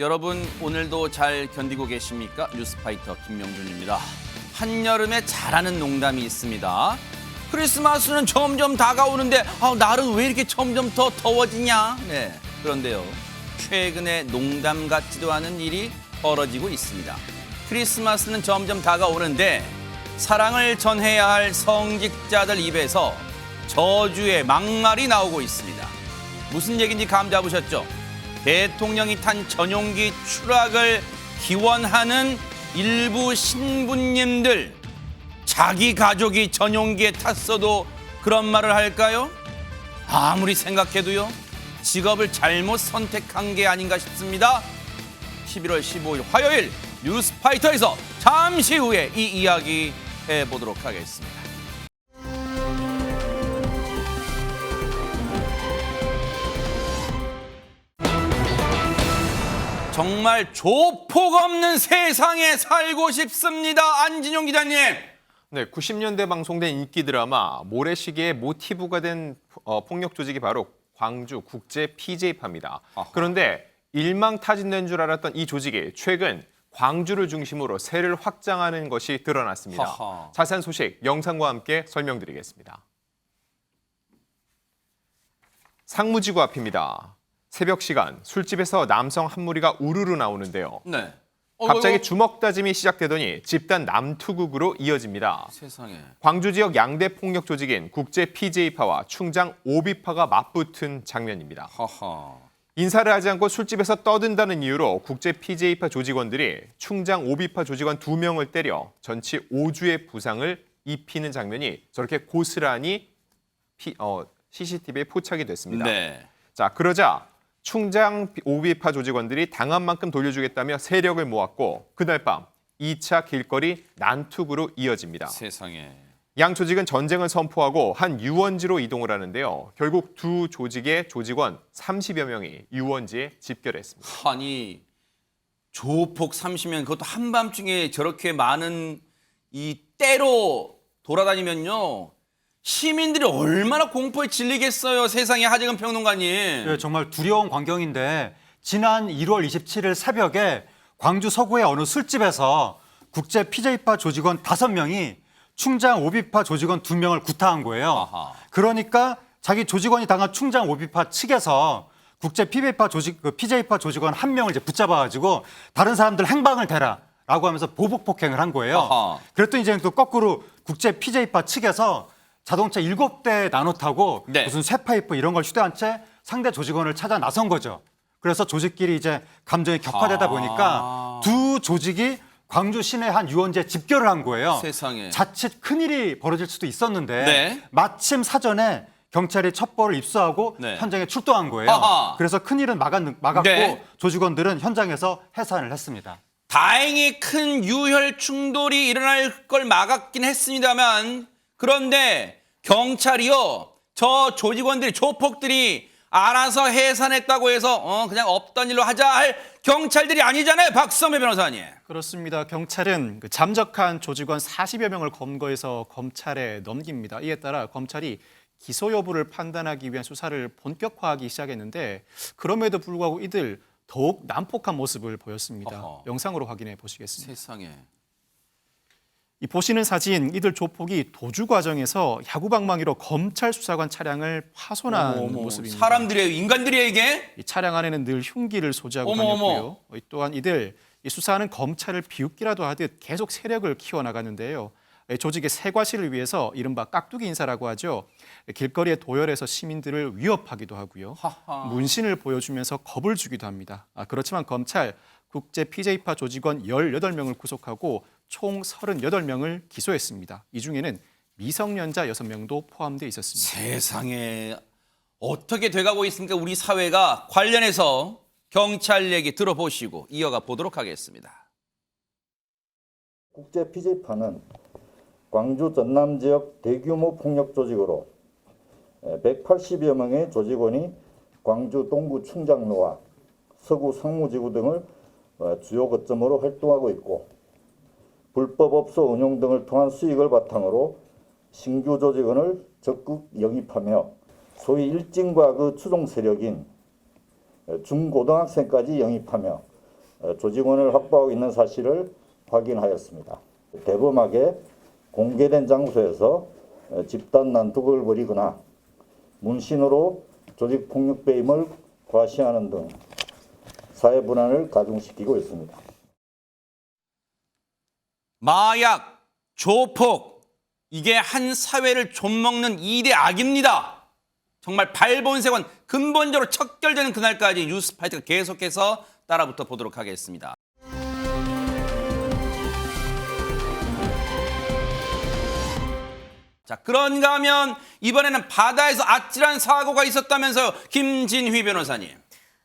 여러분 오늘도 잘 견디고 계십니까? 뉴스파이터 김명준입니다. 한여름에 잘하는 농담이 있습니다. 크리스마스는 점점 다가오는데 날은 왜 이렇게 점점 더 더워지냐? 네, 그런데요. 최근에 농담 같지도 않은 일이 벌어지고 있습니다. 크리스마스는 점점 다가오는데 사랑을 전해야 할 성직자들 입에서 저주의 막말이 나오고 있습니다. 무슨 얘기인지 감 잡으셨죠? 대통령이 탄 전용기 추락을 기원하는 일부 신부님들, 자기 가족이 전용기에 탔어도 그런 말을 할까요? 아무리 생각해도요, 직업을 잘못 선택한 게 아닌가 싶습니다. 11월 15일 화요일 뉴스파이터에서 잠시 후에 이 이야기 해보도록 하겠습니다. 정말 조폭 없는 세상에 살고 싶습니다. 안진용 기자님. 네, 90년대 방송된 인기 드라마 모래시계의 모티브가 된 폭력 조직이 바로 광주 국제 PJ파입니다. 그런데 일망타진된 줄 알았던 이 조직이 최근 광주를 중심으로 세를 확장하는 것이 드러났습니다. 하하. 자세한 소식 영상과 함께 설명드리겠습니다. 상무지구 앞입니다. 새벽 시간 술집에서 남성 한 무리가 우르르 나오는데요. 네. 갑자기 주먹 다짐이 시작되더니 집단 남투극으로 이어집니다. 세상에. 광주 지역 양대 폭력 조직인 국제 PJ파와 충장 오비파가 맞붙은 장면입니다. 하하. 인사를 하지 않고 술집에서 떠든다는 이유로 국제 PJ파 조직원들이 충장 오비파 조직원 2명을 때려 전치 5주의 부상을 입히는 장면이 저렇게 고스란히 CCTV에 포착이 됐습니다. 네. 자, 그러자 충장 오비파 조직원들이 당한 만큼 돌려주겠다며 세력을 모았고 그날 밤 2차 길거리 난투극으로 이어집니다. 세상에. 양 조직은 전쟁을 선포하고 한 유원지로 이동을 하는데요. 결국 두 조직의 조직원 30여 명이 유원지에 집결했습니다. 아니, 조폭 30명, 그것도 한밤중에 저렇게 많은 이 때로 돌아다니면요. 시민들이 얼마나 공포에 질리겠어요. 세상에. 하재근 평론가님. 네, 정말 두려운 광경인데 지난 1월 27일 새벽에 광주 서구의 어느 술집에서 국제 PJ파 조직원 5명이 충장 오비파 조직원 2명을 구타한 거예요. 아하. 그러니까 자기 조직원이 당한 충장 오비파 측에서 국제 PJ파 조직원 1명을 이제 붙잡아가지고 다른 사람들 행방을 대라라고 하면서 보복 폭행을 한 거예요. 아하. 그랬더니 이제 또 거꾸로 국제 PJ파 측에서 자동차 7대 나눠 타고 네. 무슨 쇠파이프 이런 걸 휴대한 채 상대 조직원을 찾아 나선 거죠. 그래서 조직끼리 이제 감정이 격화되다 보니까 두 조직이 광주 시내 한 유원지에 집결을 한 거예요. 세상에. 자칫 큰일이 벌어질 수도 있었는데 네. 마침 사전에 경찰이 첩보를 입수하고 네. 현장에 출동한 거예요. 아하. 그래서 큰일은 막았고 네. 조직원들은 현장에서 해산을 했습니다. 다행히 큰 유혈 충돌이 일어날 걸 막았긴 했습니다만, 그런데 경찰이요, 저 조직원들이, 조폭들이 알아서 해산했다고 해서 그냥 없던 일로 하자 할 경찰들이 아니잖아요. 박성배 변호사님. 그렇습니다. 경찰은 잠적한 조직원 40여 명을 검거해서 검찰에 넘깁니다. 이에 따라 검찰이 기소 여부를 판단하기 위한 수사를 본격화하기 시작했는데 그럼에도 불구하고 이들 더욱 난폭한 모습을 보였습니다. 어허. 영상으로 확인해 보시겠습니다. 세상에. 이 보시는 사진, 이들 조폭이 도주 과정에서 야구방망이로 검찰 수사관 차량을 파손한 어머, 모습입니다. 사람들이에요, 인간들이에요 이게? 이 차량 안에는 늘 흉기를 소지하고 어머, 다녔고요. 또한 이들 이 수사하는 검찰을 비웃기라도 하듯 계속 세력을 키워나가는데요. 조직의 세과실을 위해서 이른바 깍두기 인사라고 하죠. 길거리에 도열해서 시민들을 위협하기도 하고요. 하하. 문신을 보여주면서 겁을 주기도 합니다. 그렇지만 검찰 국제 PJ파 조직원 18명을 구속하고 총 38명을 기소했습니다. 이 중에는 미성년자 6명도 포함되어 있었습니다. 세상에. 어떻게 돼가고 있습니까? 우리 사회가. 관련해서 경찰 얘기 들어보시고 이어가 보도록 하겠습니다. 국제 PJ파는 광주 전남 지역 대규모 폭력 조직으로 180여 명의 조직원이 광주 동구 충장로와 서구 상무지구 등을 주요 거점으로 활동하고 있고 불법 업소 운영 등을 통한 수익을 바탕으로 신규 조직원을 적극 영입하며 소위 일진과 그 추종 세력인 중고등학생까지 영입하며 조직원을 확보하고 있는 사실을 확인하였습니다. 대범하게 공개된 장소에서 집단 난투극을 벌이거나 문신으로 조직폭력 배임을 과시하는 등 사회 불안을 가중시키고 있습니다. 마약, 조폭, 이게 한 사회를 좀먹는 2대 악입니다. 정말 발본색원 근본적으로 척결되는 그날까지 뉴스파이트가 계속해서 따라붙어 보도록 하겠습니다. 자, 그런가 하면 이번에는 바다에서 아찔한 사고가 있었다면서요, 김진휘 변호사님.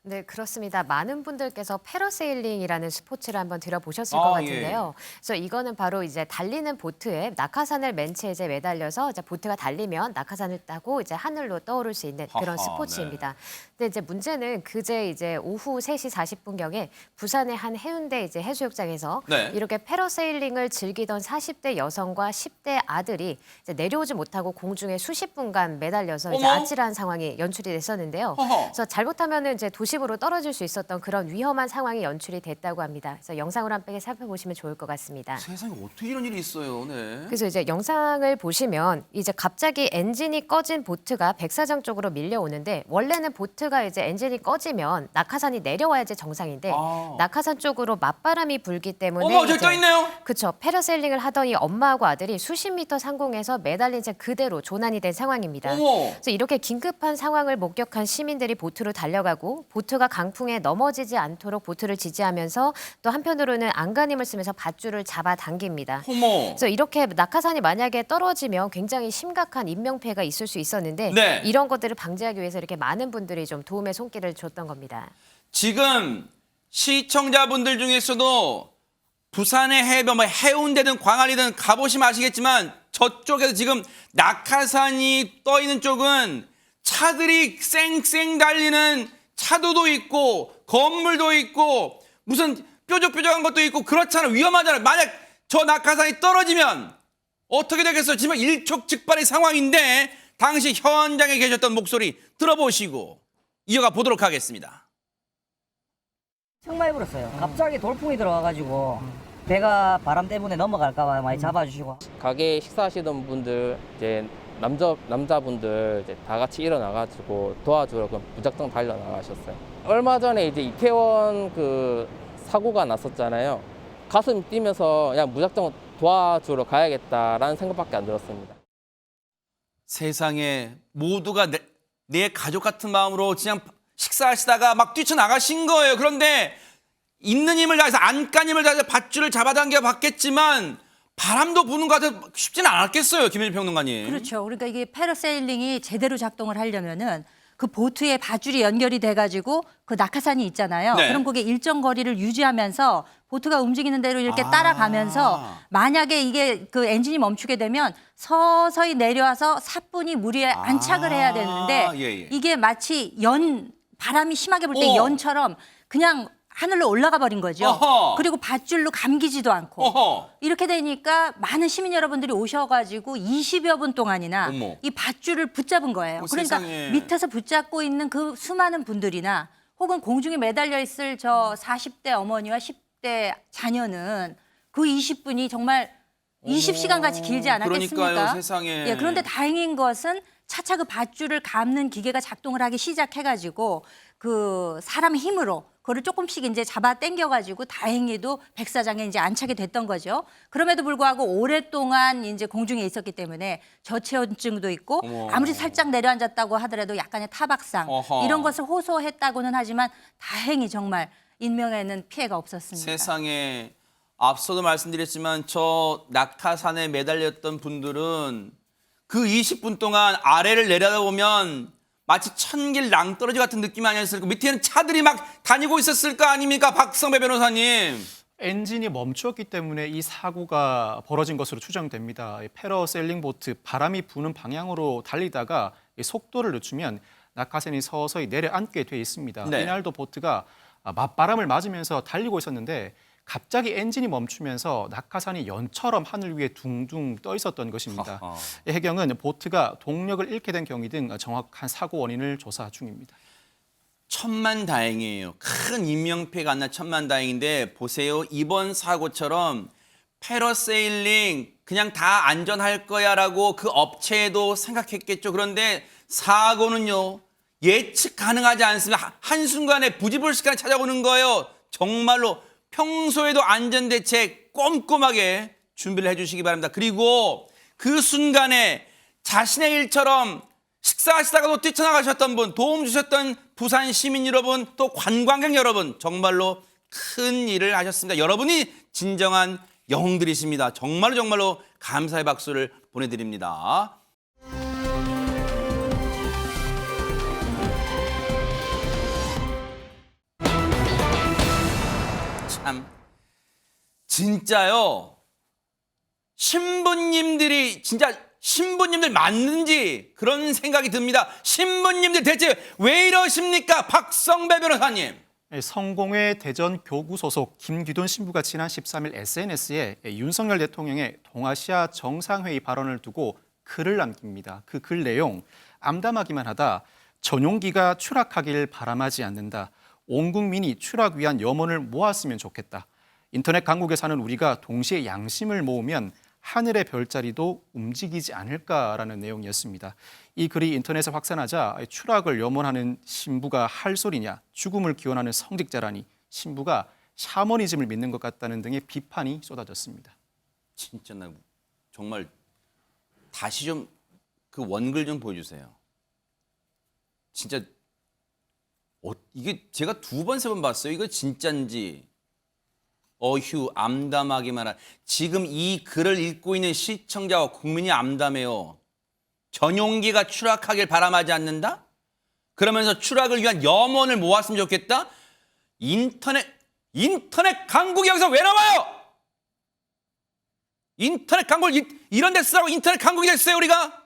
네, 그렇습니다. 많은 분들께서 패러세일링이라는 스포츠를 한번 들어보셨을 아, 것 같은데요. 그래서 이거는 바로 이제 달리는 보트에 낙하산을 맨 채 이제 매달려서 이제 보트가 달리면 낙하산을 타고 이제 하늘로 떠오를 수 있는 그런 하하, 스포츠입니다. 근데 이제 문제는 그제 이제 오후 3시 40분경에 부산의 한 해운대 이제 해수욕장에서 네. 이렇게 패러세일링을 즐기던 40대 여성과 10대 아들이 이제 내려오지 못하고 공중에 수십 분간 매달려서 이제 어머. 아찔한 상황이 연출이 됐었는데요. 허허. 그래서 잘못하면은 이제 도심으로 떨어질 수 있었던 그런 위험한 상황이 연출이 됐다고 합니다. 그래서 영상으로 함께 살펴보시면 좋을 것 같습니다. 세상에 어떻게 이런 일이 있어요, 네. 그래서 이제 영상을 보시면 이제 갑자기 엔진이 꺼진 보트가 백사장 쪽으로 밀려오는데 원래는 보트가 이제 엔진이 꺼지면 낙하산이 내려와야지 정상인데 아. 낙하산 쪽으로 맞바람이 불기 때문에 어머, 저기 떠 있네요. 그렇죠. 패러세일링을 하던 이 엄마하고 아들이 수십 미터 상공에서 매달린 채 그대로 조난이 된 상황입니다. 어머. 그래서 이렇게 긴급한 상황을 목격한 시민들이 보트로 달려가고 보트가 강풍에 넘어지지 않도록 보트를 지지하면서 또 한편으로는 안간힘을 쓰면서 밧줄을 잡아당깁니다. 어머. 그래서 이렇게 낙하산이 만약에 떨어지면 굉장히 심각한 인명피해가 있을 수 있었는데 네. 이런 것들을 방지하기 위해서 이렇게 많은 분들이 좀 도움의 손길을 줬던 겁니다. 지금 시청자분들 중에서도 부산의 해변, 뭐 해운대든 광안리든 가보시면 아시겠지만 저쪽에서 지금 낙하산이 떠 있는 쪽은 차들이 쌩쌩 달리는 차도도 있고 건물도 있고 무슨 뾰족뾰족한 것도 있고 그렇잖아요. 위험하잖아요. 만약 저 낙하산이 떨어지면 어떻게 되겠어요? 지금 일촉즉발의 상황인데 당시 현장에 계셨던 목소리 들어보시고 이어가 보도록 하겠습니다. 정말 불었어요. 갑자기 돌풍이 들어와가지고 배가 바람 때문에 넘어갈까봐 많이 잡아주시고. 가게 식사하시던 분들 이제 남자분들 이제 다 같이 일어나가지고 도와주러 그 무작정 달려 나가셨어요. 얼마 전에 이제 이태원 그 사고가 났었잖아요. 가슴이 뛰면서 그냥 무작정 도와주러 가야겠다라는 생각밖에 안 들었습니다. 세상에 모두가 내 가족 같은 마음으로 그냥 식사하시다가 막 뛰쳐나가신 거예요. 그런데 있는 힘을 다해서 안간 힘을 다해서 밧줄을 잡아당겨 봤겠지만 바람도 부는 것 같아서 쉽지는 않았겠어요. 김현주 평론가님. 그렇죠. 그러니까 이게 패러세일링이 제대로 작동을 하려면은 그 보트에 밧줄이 연결이 돼가지고 그 낙하산이 있잖아요. 네. 그럼 그게 일정 거리를 유지하면서 보트가 움직이는 대로 이렇게 따라가면서 만약에 이게 그 엔진이 멈추게 되면 서서히 내려와서 사뿐히 물 위에 안착을 해야 되는데 예. 이게 마치 바람이 심하게 불 때 어. 연처럼 그냥 하늘로 올라가 버린 거죠. 어허. 그리고 밧줄로 감기지도 않고. 어허. 이렇게 되니까 많은 시민 여러분들이 오셔가지고 20여 분 동안이나 어머. 이 밧줄을 붙잡은 거예요. 그러니까 세상에. 밑에서 붙잡고 있는 그 수많은 분들이나 혹은 공중에 매달려 있을 저 40대 어머니와 10대 자녀는 그 20분이 정말 20시간 같이 길지 않았겠습니까? 그러니까요, 세상에. 예, 그런데 다행인 것은 차차 그 밧줄을 감는 기계가 작동을 하기 시작해가지고 그 사람의 힘으로 그거를 조금씩 이제 잡아 당겨가지고 다행히도 백사장에 이제 안착이 됐던 거죠. 그럼에도 불구하고 오랫동안 이제 공중에 있었기 때문에 저체온증도 있고 어머. 아무리 살짝 내려앉았다고 하더라도 약간의 타박상 어허. 이런 것을 호소했다고는 하지만 다행히 정말 인명에는 피해가 없었습니다. 세상에 앞서도 말씀드렸지만 저 낙하산에 매달렸던 분들은 그 20분 동안 아래를 내려다보면 마치 천길 낭떠러지 같은 느낌이 아니었을까? 밑에는 차들이 막 다니고 있었을 거 아닙니까? 박성배 변호사님. 엔진이 멈추었기 때문에 이 사고가 벌어진 것으로 추정됩니다. 이 패러세일링 보트 바람이 부는 방향으로 달리다가 이 속도를 늦추면 낙하산이 서서히 내려앉게 돼 있습니다. 네. 이날도 보트가 맞바람을 맞으면서 달리고 있었는데 갑자기 엔진이 멈추면서 낙하산이 연처럼 하늘 위에 둥둥 떠 있었던 것입니다. 하하. 이 해경은 보트가 동력을 잃게 된 경위 등 정확한 사고 원인을 조사 중입니다. 천만다행이에요. 큰 인명피해가 안 나 천만다행인데 보세요. 이번 사고처럼 패러세일링 그냥 다 안전할 거야라고 그 업체도 생각했겠죠. 그런데 사고는요. 예측 가능하지 않습니다. 한순간에 부지불식간에 찾아오는 거예요. 정말로 평소에도 안전대책 꼼꼼하게 준비를 해주시기 바랍니다. 그리고 그 순간에 자신의 일처럼 식사하시다가도 뛰쳐나가셨던 분, 도움 주셨던 부산 시민 여러분, 또 관광객 여러분, 정말로 큰 일을 하셨습니다. 여러분이 진정한 영웅들이십니다. 정말로 감사의 박수를 보내드립니다. 참, 진짜요. 신부님들이 진짜 신부님들 맞는지 그런 생각이 듭니다. 신부님들 대체 왜 이러십니까? 박성배 변호사님. 성공회 대전 교구 소속 김규돈 신부가 지난 13일 SNS에 윤석열 대통령의 동아시아 정상회의 발언을 두고 글을 남깁니다. 그 글 내용 암담하기만 하다. 전용기가 추락하길 바람하지 않는다. 온 국민이 추락 위한 염원을 모았으면 좋겠다. 인터넷 강국에 사는 우리가 동시에 양심을 모으면 하늘의 별자리도 움직이지 않을까라는 내용이었습니다. 이 글이 인터넷에 확산하자 추락을 염원하는 신부가 할 소리냐, 죽음을 기원하는 성직자라니 신부가 샤머니즘을 믿는 것 같다는 등의 비판이 쏟아졌습니다. 진짜 나 정말 다시 좀 그 원글 좀 보여주세요. 진짜 이게 제가 2번, 3번 봤어요. 이거 진짠지. 어휴, 암담하기만 한. 지금 이 글을 읽고 있는 시청자와 국민이 암담해요. 전용기가 추락하길 바람하지 않는다? 그러면서 추락을 위한 염원을 모았으면 좋겠다? 인터넷 강국이 여기서 왜 나와요? 인터넷 강국을 이런 데 쓰라고 인터넷 강국이 됐어요, 우리가?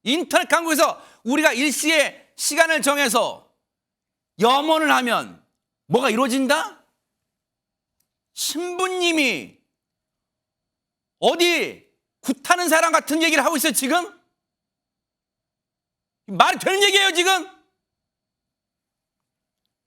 인터넷 강국에서 우리가 일시에 시간을 정해서 염원을 하면 뭐가 이루어진다? 신부님이 어디 굿하는 사람 같은 얘기를 하고 있어요, 지금? 말이 되는 얘기예요, 지금?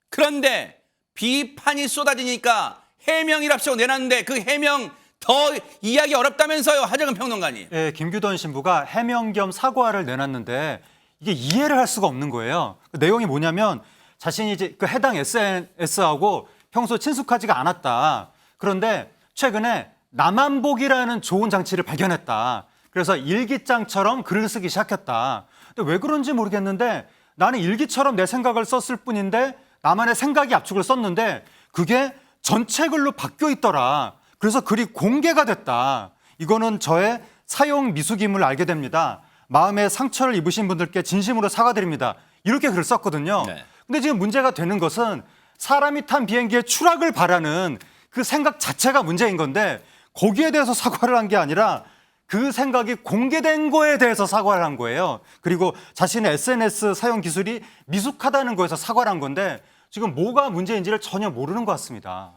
그런데 비판이 쏟아지니까 해명이랍시고 내놨는데 그 해명 더 이해하기 어렵다면서요, 하정은 평론가님. 예, 김규돈 신부가 해명 겸 사과를 내놨는데 이게 이해를 할 수가 없는 거예요. 그 내용이 뭐냐면 자신이 이제 그 해당 SNS하고 평소 친숙하지가 않았다. 그런데 최근에 남한복이라는 좋은 장치를 발견했다. 그래서 일기장처럼 글을 쓰기 시작했다. 근데 왜 그런지 모르겠는데 나는 일기처럼 내 생각을 썼을 뿐인데 나만의 생각이 압축을 썼는데 그게 전체 글로 바뀌어 있더라. 그래서 글이 공개가 됐다. 이거는 저의 사용 미숙임을 알게 됩니다. 마음에 상처를 입으신 분들께 진심으로 사과드립니다. 이렇게 글을 썼거든요. 네. 근데 지금 문제가 되는 것은 사람이 탄 비행기의 추락을 바라는 그 생각 자체가 문제인 건데 거기에 대해서 사과를 한 게 아니라 그 생각이 공개된 거에 대해서 사과를 한 거예요. 그리고 자신의 SNS 사용 기술이 미숙하다는 거에서 사과를 한 건데 지금 뭐가 문제인지를 전혀 모르는 것 같습니다.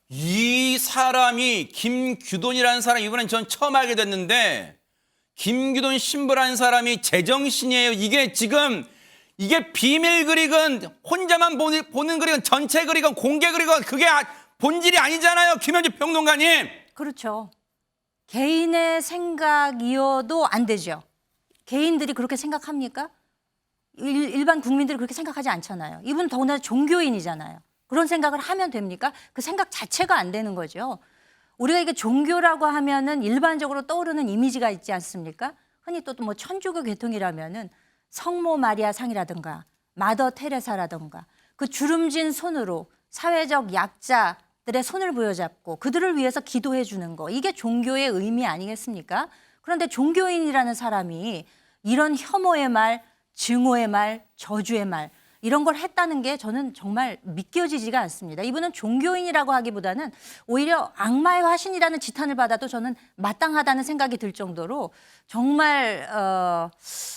이 사람이 김규돈이라는 사람, 이번엔 전 처음 알게 됐는데 김규돈 신부라는 사람이 제정신이에요. 이게 지금 이게 비밀 글이건 혼자만 보는 글이건 전체 글이건 공개 글이건 그게 본질이 아니잖아요, 김현주 평론가님. 그렇죠. 개인의 생각이어도 안 되죠. 개인들이 그렇게 생각합니까? 일반 국민들이 그렇게 생각하지 않잖아요. 이분 더구나 종교인이잖아요. 그런 생각을 하면 됩니까? 그 생각 자체가 안 되는 거죠. 우리가 이게 종교라고 하면은 일반적으로 떠오르는 이미지가 있지 않습니까? 흔히 또 뭐 천주교 계통이라면은 성모 마리아 상이라든가 마더 테레사라든가 그 주름진 손으로 사회적 약자들의 손을 부여잡고 그들을 위해서 기도해 주는 거, 이게 종교의 의미 아니겠습니까? 그런데 종교인이라는 사람이 이런 혐오의 말, 증오의 말, 저주의 말 이런 걸 했다는 게 저는 정말 믿겨지지가 않습니다. 이분은 종교인이라고 하기보다는 오히려 악마의 화신이라는 지탄을 받아도 저는 마땅하다는 생각이 들 정도로 정말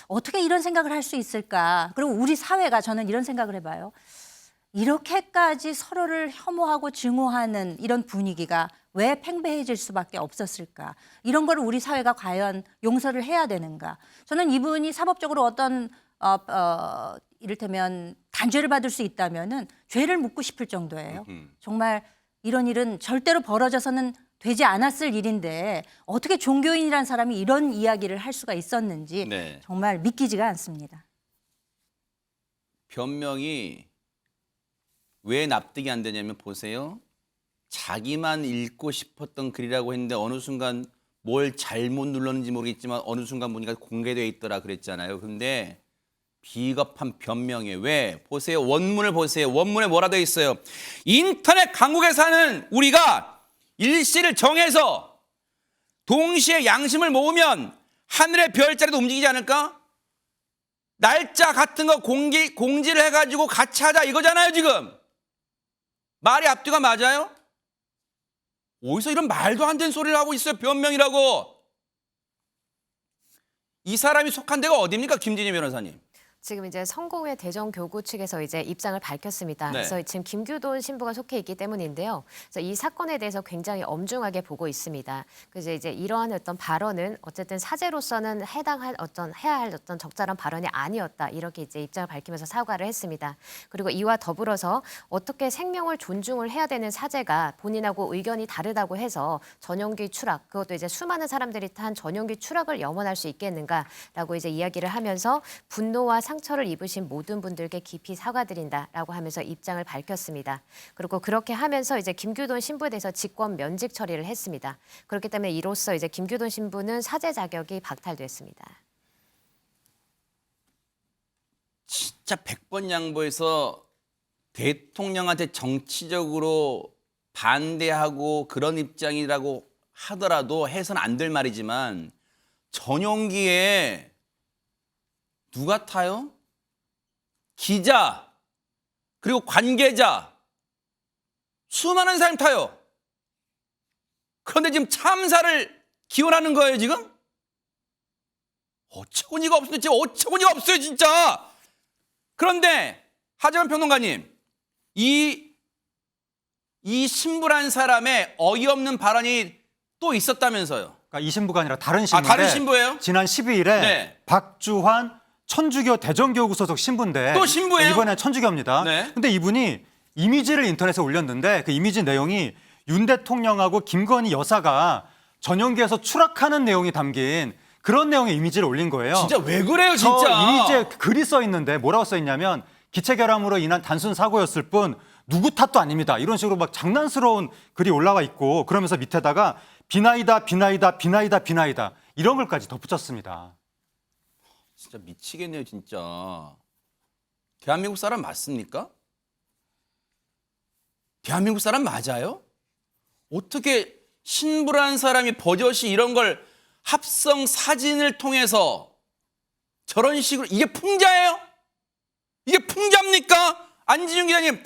어떻게 이런 생각을 할 수 있을까. 그리고 우리 사회가, 저는 이런 생각을 해봐요. 이렇게까지 서로를 혐오하고 증오하는 이런 분위기가 왜 팽배해질 수밖에 없었을까. 이런 걸 우리 사회가 과연 용서를 해야 되는가. 저는 이분이 사법적으로 어떤 이를테면 단죄를 받을 수 있다면은 죄를 묻고 싶을 정도예요. 정말 이런 일은 절대로 벌어져서는 되지 않았을 일인데 어떻게 종교인이라는 사람이 이런 이야기를 할 수가 있었는지 네. 정말 믿기지가 않습니다. 변명이 왜 납득이 안 되냐면 보세요. 자기만 읽고 싶었던 글이라고 했는데 어느 순간 뭘 잘못 눌렀는지 모르겠지만 어느 순간 보니까 공개되어 있더라 그랬잖아요. 근데 비겁한 변명에 왜? 보세요. 원문을 보세요. 원문에 뭐라 되어 있어요. 인터넷 강국에 사는 우리가 일시를 정해서 동시에 양심을 모으면 하늘의 별자리도 움직이지 않을까? 날짜 같은 거 공지를 해가지고 같이 하자 이거잖아요 지금. 말이 앞뒤가 맞아요? 어디서 이런 말도 안 되는 소리를 하고 있어요. 변명이라고. 이 사람이 속한 데가 어디입니까? 김진희 변호사님. 지금 이제 성공회 대전교구 측에서 이제 입장을 밝혔습니다. 네. 그래서 지금 김규돈 신부가 속해 있기 때문인데요. 그래서 이 사건에 대해서 굉장히 엄중하게 보고 있습니다. 그래서 이제 이러한 어떤 발언은 어쨌든 사제로서는 해야 할 어떤 적절한 발언이 아니었다. 이렇게 이제 입장을 밝히면서 사과를 했습니다. 그리고 이와 더불어서 어떻게 생명을 존중을 해야 되는 사제가 본인하고 의견이 다르다고 해서 전용기 추락, 그것도 이제 수많은 사람들이 탄 전용기 추락을 염원할 수 있겠는가라고 이제 이야기를 하면서 분노와 상처를 입으신 모든 분들께 깊이 사과드린다라고 하면서 입장을 밝혔습니다. 그리고 그렇게 하면서 이제 김규돈 신부에 대해서 직권 면직 처리를 했습니다. 그렇기 때문에 이로써 이제 김규돈 신부는 사제 자격이 박탈됐습니다. 진짜 100번 양보해서 대통령한테 정치적으로 반대하고 그런 입장이라고 하더라도 해서는 안 될 말이지만 전용기에 누가 타요? 기자, 그리고 관계자, 수많은 사람이 타요. 그런데 지금 참사를 기원하는 거예요, 지금? 어처구니가 없어요, 진짜 어처구니가 없어요, 진짜. 그런데 하정은 평론가님, 이 신부란 사람의 어이없는 발언이 또 있었다면서요? 그러니까 이 신부가 아니라 다른 신부인데 다른 신부예요? 지난 12일에 네. 박주환 천주교 대전교구 소속 신부인데 또 신부예요? 이번에 천주교입니다. 네. 근데 이분이 이미지를 인터넷에 올렸는데 그 이미지 내용이 윤 대통령하고 김건희 여사가 전용기에서 추락하는 내용이 담긴 그런 내용의 이미지를 올린 거예요. 진짜 왜 그래요, 저 진짜? 이미지에 글이 써 있는데 뭐라고 써 있냐면 기체 결함으로 인한 단순 사고였을 뿐 누구 탓도 아닙니다. 이런 식으로 막 장난스러운 글이 올라와 있고 그러면서 밑에다가 비나이다 비나이다 비나이다 비나이다 이런 글까지 덧붙였습니다. 진짜 미치겠네요, 진짜. 대한민국 사람 맞습니까? 대한민국 사람 맞아요? 어떻게 신부라는 사람이 버젓이 이런 걸 합성 사진을 통해서 저런 식으로 이게 풍자예요? 이게 풍자입니까? 안진용 기자님,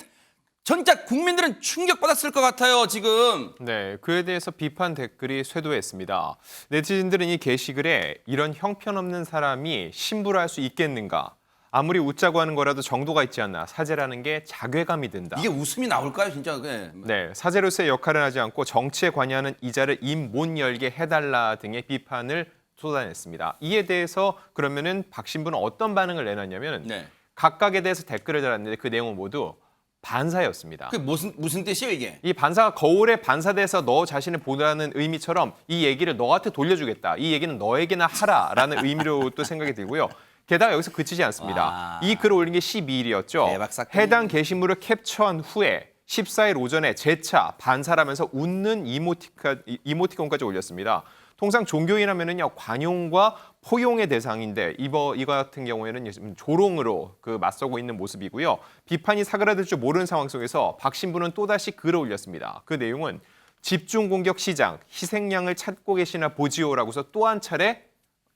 진짜 국민들은 충격받았을 것 같아요, 지금. 네, 그에 대해서 비판 댓글이 쇄도했습니다. 네티즌들은 이 게시글에 이런 형편없는 사람이 신부를 할 수 있겠는가? 아무리 웃자고 하는 거라도 정도가 있지 않나? 사제라는 게 자괴감이 든다. 이게 웃음이 나올까요, 진짜? 네, 사제로서의 역할을 하지 않고 정치에 관여하는 이자를 입 못 열게 해달라 등의 비판을 쏟아냈습니다. 이에 대해서 그러면은 박 신부는 어떤 반응을 내놨냐면 네. 각각에 대해서 댓글을 달았는데 그 내용은 모두 반사였습니다. 그게 무슨 뜻이에요, 이게? 이 반사가 거울에 반사돼서 너 자신을 보라는 의미처럼 이 얘기를 너한테 돌려주겠다. 이 얘기는 너에게나 하라라는 의미로 또 생각이 들고요. 게다가 여기서 그치지 않습니다. 와. 이 글을 올린 게 12일이었죠. 대박 사건이네. 해당 게시물을 캡처한 후에 14일 오전에 재차 반사라면서 웃는 이모티콘까지 올렸습니다. 통상 종교인 하면은요 관용과 포용의 대상인데 이거 같은 경우에는 조롱으로 맞서고 있는 모습이고요. 비판이 사그라들 줄 모르는 상황 속에서 박 신부는 또다시 글을 올렸습니다. 그 내용은 집중 공격 시장, 희생양을 찾고 계시나 보지요라고서 또 한 차례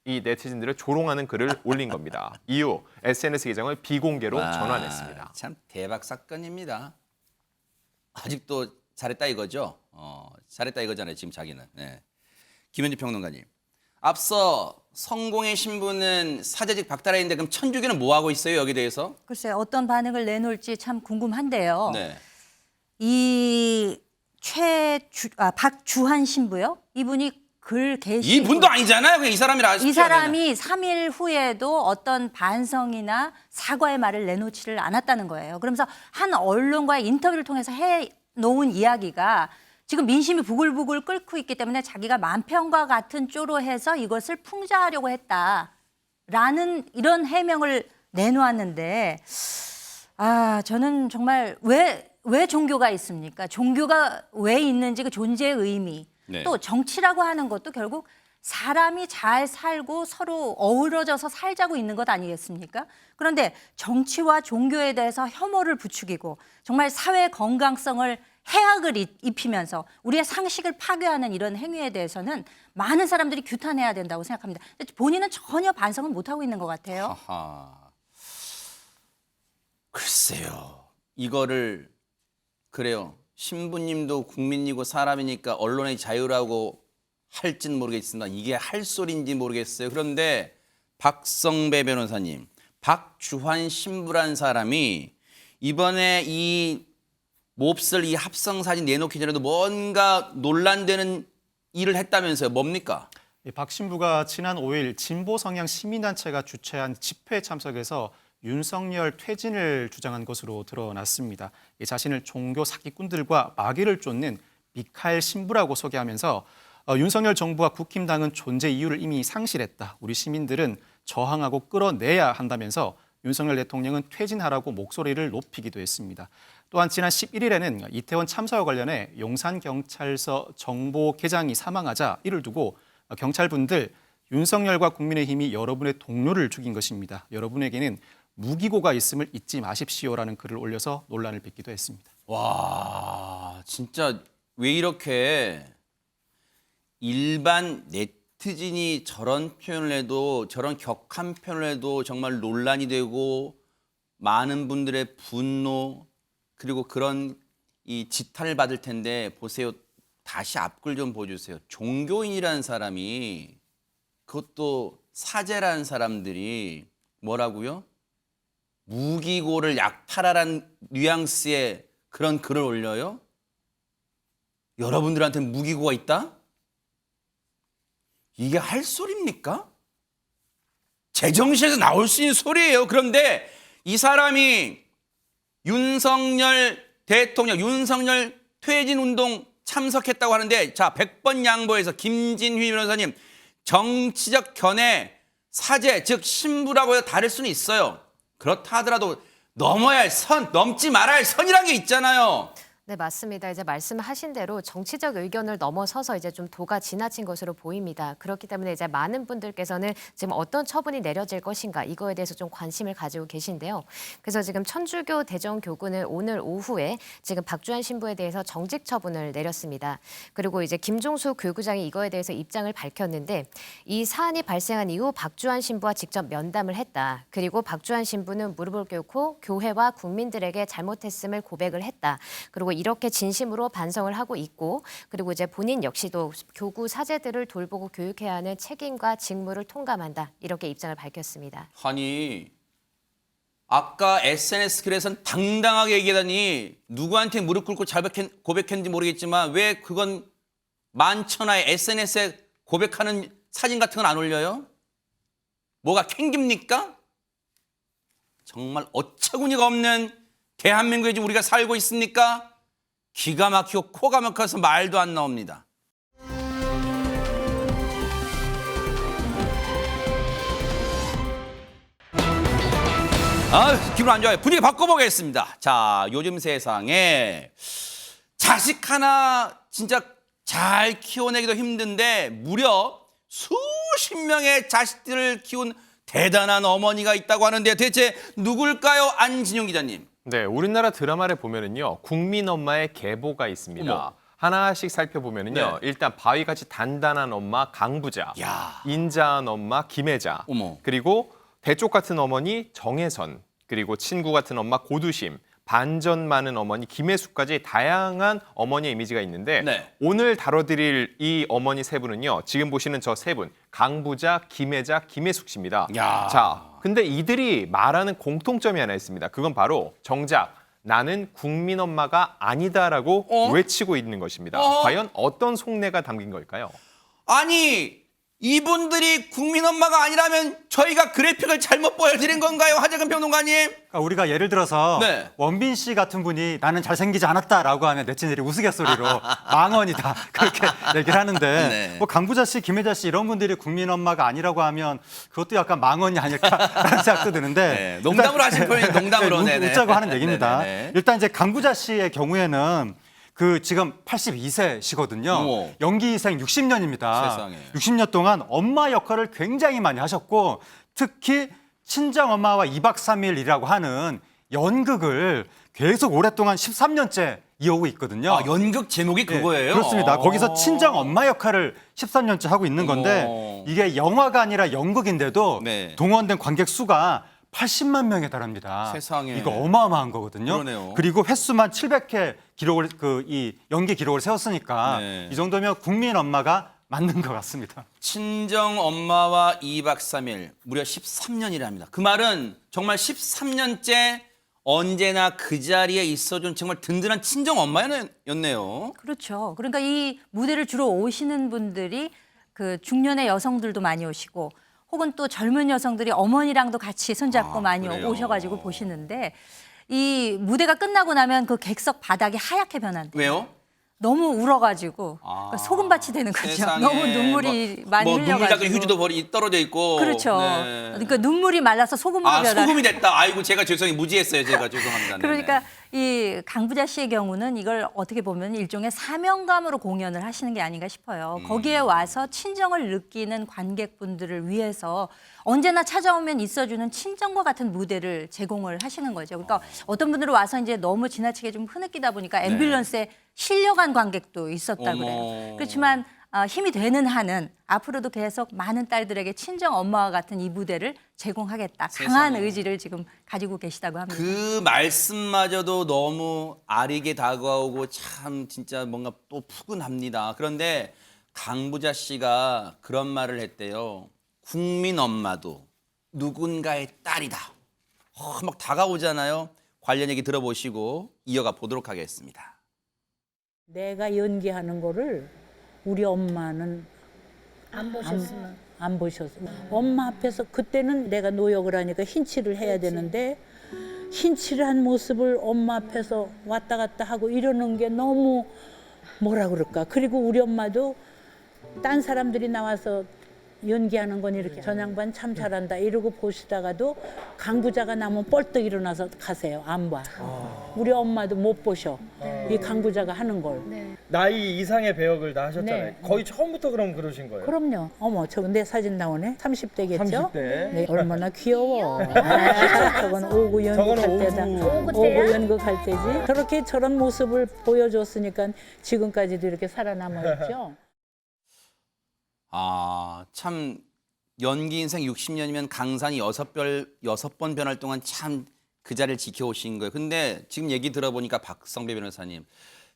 이 네티즌들을 조롱하는 글을 올린 겁니다. 이후 SNS 계정을 비공개로 전환했습니다. 참 대박 사건입니다. 아직도 잘했다 이거죠? 잘했다 이거잖아요, 지금 자기는. 네. 김현지 평론가님. 앞서 성공의 신부는 사제직 박탈했는데 그럼 천주교는 뭐 하고 있어요, 여기 대해서? 글쎄 어떤 반응을 내놓을지 참 궁금한데요. 네. 이 박주환 신부요? 이분이 글 게시. 이분도 아니잖아요. 그냥 이 사람이라 이 사람이 3일 후에도 어떤 반성이나 사과의 말을 내놓지를 않았다는 거예요. 그러면서 한 언론과의 인터뷰를 통해서 해놓은 이야기가 지금 민심이 부글부글 끓고 있기 때문에 자기가 만평과 같은 쪼로 해서 이것을 풍자하려고 했다라는 이런 해명을 내놓았는데 저는 정말 왜 종교가 있습니까? 종교가 왜 있는지 그 존재의 의미 네. 또 정치라고 하는 것도 결국 사람이 잘 살고 서로 어우러져서 살자고 있는 것 아니겠습니까? 그런데 정치와 종교에 대해서 혐오를 부추기고 정말 사회 건강성을 해악을 입히면서 우리의 상식을 파괴하는 이런 행위에 대해서는 많은 사람들이 규탄해야 된다고 생각합니다. 본인은 전혀 반성을 못하고 있는 것 같아요. 하하. 글쎄요. 이거를 그래요. 신부님도 국민이고 사람이니까 언론의 자유라고 할지는 모르겠습니다. 이게 할 소리인지 모르겠어요. 그런데 박성배 변호사님, 박주환 신부란 사람이 이번에 이 몹쓸 이 합성 사진 내놓기 전에도 뭔가 논란되는 일을 했다면서요. 뭡니까? 박 신부가 지난 5일 진보 성향 시민단체가 주최한 집회에 참석해서 윤석열 퇴진을 주장한 것으로 드러났습니다. 자신을 종교 사기꾼들과 마귀를 쫓는 미카엘 신부라고 소개하면서 윤석열 정부와 국힘당은 존재 이유를 이미 상실했다. 우리 시민들은 저항하고 끌어내야 한다면서 윤석열 대통령은 퇴진하라고 목소리를 높이기도 했습니다. 또한 지난 11일에는 이태원 참사와 관련해 용산경찰서 정보계장이 사망하자 이를 두고 경찰분들 윤석열과 국민의힘이 여러분의 동료를 죽인 것입니다. 여러분에게는 무기고가 있음을 잊지 마십시오라는 글을 올려서 논란을 빚기도 했습니다. 와, 진짜 왜 이렇게 일반 네티즌이 저런 표현을 해도 저런 격한 표현을 해도 정말 논란이 되고 많은 분들의 분노 그리고 그런 이 지탄을 받을 텐데 보세요. 다시 앞글 좀 보여주세요. 종교인이라는 사람이 그것도 사제라는 사람들이 뭐라고요? 무기고를 약탈하라는 뉘앙스의 그런 글을 올려요? 여러분들한테 무기고가 있다? 이게 할 소리입니까? 제정신에서 나올 수 있는 소리예요. 그런데 이 사람이 윤석열 대통령, 윤석열 퇴진 운동 참석했다고 하는데 자, 100번 양보해서 김진휘 변호사님 정치적 견해 사제 즉 신부라고 해서 다를 수는 있어요. 그렇다 하더라도 넘어야 할 선, 넘지 말아야 할 선이라는 게 있잖아요. 네, 맞습니다. 이제 말씀하신 대로 정치적 의견을 넘어서서 이제 좀 도가 지나친 것으로 보입니다. 그렇기 때문에 이제 많은 분들께서는 지금 어떤 처분이 내려질 것인가 이거에 대해서 좀 관심을 가지고 계신데요. 그래서 지금 천주교 대전교구는 오늘 오후에 지금 박주환 신부에 대해서 정직 처분을 내렸습니다. 그리고 이제 김종수 교구장이 이거에 대해서 입장을 밝혔는데 이 사안이 발생한 이후 박주환 신부와 직접 면담을 했다. 그리고 박주환 신부는 무릎을 꿇고 교회와 국민들에게 잘못했음을 고백을 했다. 그리고 이렇게 진심으로 반성을 하고 있고 그리고 이제 본인 역시도 교구 사제들을 돌보고 교육해야 하는 책임과 직무를 통감한다. 이렇게 입장을 밝혔습니다. 아니 아까 SNS 글에선 당당하게 얘기하더니 누구한테 무릎 꿇고 고백했는지 모르겠지만 왜 그건 만천하에 SNS에 고백하는 사진 같은 건 안 올려요? 뭐가 캥깁니까? 정말 어처구니가 없는 대한민국에 지금 우리가 살고 있습니까? 기가 막히고 코가 막혀서 말도 안 나옵니다. 기분 안 좋아요. 분위기 바꿔보겠습니다. 자, 요즘 세상에 자식 하나 진짜 잘 키워내기도 힘든데 무려 수십 명의 자식들을 키운 대단한 어머니가 있다고 하는데 대체 누굴까요? 안진용 기자님. 네, 우리나라 드라마를 보면은요, 국민 엄마의 계보가 있습니다. 어머. 하나씩 살펴보면은요, 네. 일단 바위같이 단단한 엄마 강부자, 야. 인자한 엄마 김혜자, 어머. 그리고 대쪽 같은 어머니 정혜선, 그리고 친구 같은 엄마 고두심, 반전 많은 어머니 김혜숙까지 다양한 어머니의 이미지가 있는데 네. 오늘 다뤄드릴 이 어머니 세 분은요, 지금 보시는 저 세 분, 강부자, 김혜자, 김혜숙 씨입니다. 야. 자, 근데 이들이 말하는 공통점이 하나 있습니다. 그건 바로 정작 나는 국민 엄마가 아니다라고 외치고 있는 것입니다. 과연 어떤 속내가 담긴 걸까요? 아니 이분들이 국민 엄마가 아니라면 저희가 그래픽을 잘못 보여드린 건가요, 하재근 평론가님? 그러니까 우리가 예를 들어서 네. 원빈 씨 같은 분이 나는 잘생기지 않았다라고 하면 네티즌들이 우스갯소리로 망언이다 그렇게 얘기를 하는데 네. 뭐 강부자 씨, 김혜자 씨 이런 분들이 국민 엄마가 아니라고 하면 그것도 약간 망언이 아닐까라는 생각도 드는데 네, 농담으로 하신 표현이 농담으로. 네, 네네. 웃자고 하는 얘기입니다. 네네네. 일단 이제 강부자 씨의 경우에는 그 지금 82세시거든요. 어머. 연기생 60년입니다. 세상에. 60년 동안 엄마 역할을 굉장히 많이 하셨고 특히 친정 엄마와 2박 3일이라고 하는 연극을 계속 오랫동안 13년째 이어오고 있거든요. 아, 연극 제목이 네, 그거예요? 그렇습니다. 아. 거기서 친정 엄마 역할을 13년째 하고 있는 건데 어머. 이게 영화가 아니라 연극인데도 네. 동원된 관객 수가 80만 명에 달합니다. 세상에. 이거 어마어마한 거거든요. 그러네요. 그리고 횟수만 700회 기록을 이 연기 기록을 세웠으니까 네. 이 정도면 국민 엄마가 맞는 것 같습니다. 친정 엄마와 2박 3일 무려 13년이랍니다. 그 말은 정말 13년째 언제나 그 자리에 있어준 정말 든든한 친정 엄마였네요. 그렇죠. 그러니까 이 무대를 주로 오시는 분들이 그 중년의 여성들도 많이 오시고 혹은 또 젊은 여성들이 어머니랑도 같이 손잡고 많이 그래요? 오셔가지고 보시는데 이 무대가 끝나고 나면 그 객석 바닥이 하얗게 변한대요. 왜요? 너무 울어가지고 아, 그러니까 소금밭이 되는 거죠. 세상에. 너무 눈물이 많이 눈물 닦을 흘려가지고. 휴지도 떨어져 있고. 그렇죠. 네. 그러니까 눈물이 말라서 소금으로 아, 변한. 소금이 됐다. 아이고 제가 죄송해요. 무지했어요. 제가 죄송합니다. 네네. 그러니까 이 강부자 씨의 경우는 이걸 어떻게 보면 일종의 사명감으로 공연을 하시는 게 아닌가 싶어요. 거기에 와서 친정을 느끼는 관객분들을 위해서 언제나 찾아오면 있어주는 친정과 같은 무대를 제공을 하시는 거죠. 그러니까 어떤 분들은 와서 이제 너무 지나치게 좀 흐느끼다 보니까 앰뷸런스에 실려간 관객도 있었다 어머. 그래요. 그렇지만 힘이 되는 한은 앞으로도 계속 많은 딸들에게 친정 엄마와 같은 이 무대를 제공하겠다. 강한 세상에. 의지를 지금 가지고 계시다고 합니다. 그 말씀마저도 너무 아리게 다가오고 참 진짜 뭔가 또 푸근합니다. 그런데 강부자 씨가 그런 말을 했대요. 국민 엄마도 누군가의 딸이다. 막 다가오잖아요. 관련 얘기 들어보시고 이어가 보도록 하겠습니다. 내가 연기하는 거를 우리 엄마는 안 보셨어. 엄마 앞에서 그때는 내가 노역을 하니까 흰칠을 해야 되는데 흰칠한 모습을 엄마 앞에서 왔다 갔다 하고 이러는 게 너무 뭐라 그럴까. 그리고 우리 엄마도 딴 사람들이 나와서 연기하는 건 이렇게 전양반 참 잘한다 이러고 보시다가도 강부자가 나면 뻘떡 일어나서 가세요. 안 봐. 우리 엄마도 못 보셔. 이 강부자가 하는 걸. 나이 이상의 배역을 다 하셨잖아요. 네. 거의 처음부터 그럼 그러신 거예요? 그럼요. 어머, 저 내 사진 나오네. 30대겠죠? 30대. 네, 얼마나 귀여워. 아, 저건 오구 연극할 저거는 때다. 오구 연극할 때지. 저렇게 저런 모습을 보여줬으니까 지금까지도 이렇게 살아남아 있죠. 아, 참 연기 인생 60년이면 강산이 6번 변할 동안 참 그 자리를 지켜오신 거예요. 근데 지금 얘기 들어보니까 박성배 변호사님,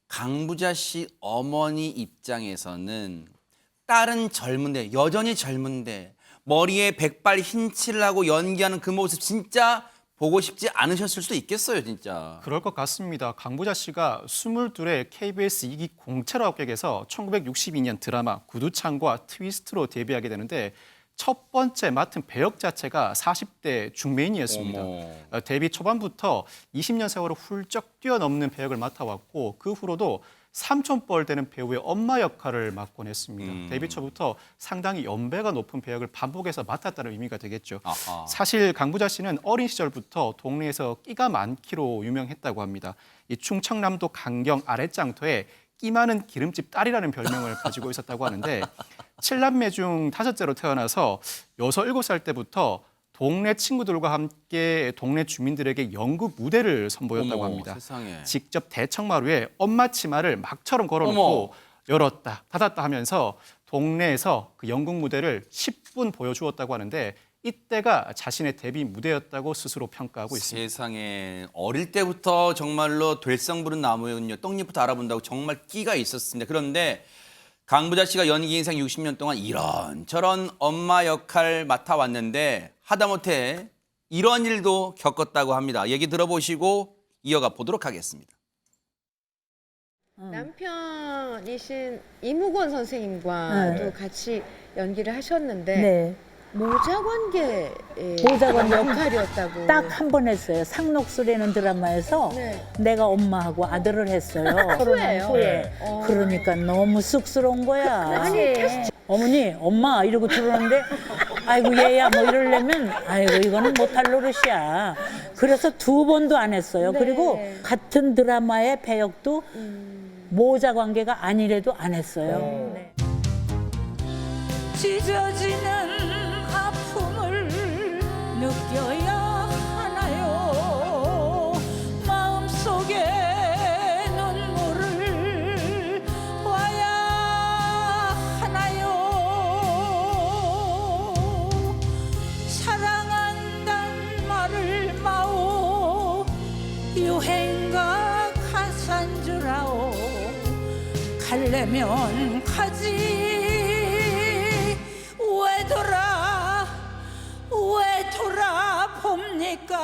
강부자 씨 어머니 입장에서는 딸은 젊은데 여전히 젊은데 머리에 백발 흰칠을 하고 연기하는 그 모습 진짜 보고 싶지 않으셨을 수도 있겠어요, 진짜. 그럴 것 같습니다. 강부자 씨가 22의 KBS 2기 공채로 합격해서 1962년 드라마 구두창과 트위스트로 데뷔하게 되는데 첫 번째 맡은 배역 자체가 40대 중매인이었습니다. 어머. 데뷔 초반부터 20년 세월을 훌쩍 뛰어넘는 배역을 맡아왔고 그 후로도 삼촌뻘 되는 배우의 엄마 역할을 맡곤 했습니다. 데뷔 초부터 상당히 연배가 높은 배역을 반복해서 맡았다는 의미가 되겠죠. 아하. 사실 강부자 씨는 어린 시절부터 동네에서 끼가 많기로 유명했다고 합니다. 이 충청남도 강경 아랫장터에 끼 많은 기름집 딸이라는 별명을 가지고 있었다고 하는데 7남매 중 5째로 태어나서 6, 7살 때부터 동네 친구들과 함께 동네 주민들에게 연극 무대를 선보였다고 어머, 합니다. 세상에. 직접 대청마루에 엄마 치마를 막처럼 걸어놓고 어머. 열었다 닫았다 하면서 동네에서 그 연극 무대를 10분 보여주었다고 하는데 이때가 자신의 데뷔 무대였다고 스스로 평가하고 있습니다. 세상에 어릴 때부터 정말로 될성 부른 나무였군요. 떡잎부터 알아본다고 정말 끼가 있었습니다. 그런데 강부자 씨가 연기 인생 60년 동안 이런저런 엄마 역할 맡아왔는데 하다못해 이런 일도 겪었다고 합니다. 얘기 들어보시고 이어가 보도록 하겠습니다. 남편이신 이무권 선생님과도 같이 연기를 하셨는데 네. 모자 관계의 모자 관계 역할이었다고. 딱 한 번 했어요. 상록수라는 드라마에서 네. 내가 엄마하고 아들을 했어요. 후예요? 결혼한 후에. 네. 그러니까 너무 쑥스러운 거야. 아니, 테스트. 어머니, 엄마 이러고 들어오는데 아이고 얘야 뭐 이러려면 아이고 이거는 못할 노릇이야. 그래서 2번도 안 했어요. 네. 그리고 같은 드라마의 배역도 모자 관계가 아니래도 안 했어요. 네. 찢어지는 아픔을 느껴야 하나요? 마음속에 눈물을 봐야 하나요? 사랑한단 말을 마오 유행가 가사인 줄 아오 갈래면 가지 왜 돌아봅니까?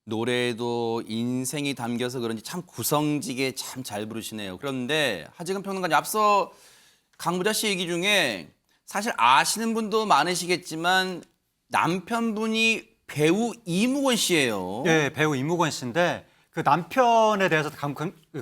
노래에도 인생이 담겨서 그런지 참 구성지게 참 잘 부르시네요. 그런데 하재근 평론가님, 앞서 강부자 씨 얘기 중에 사실 아시는 분도 많으시겠지만 남편분이 배우 이무권 씨예요. 예, 배우 이무권 씨인데 그 남편에 대해서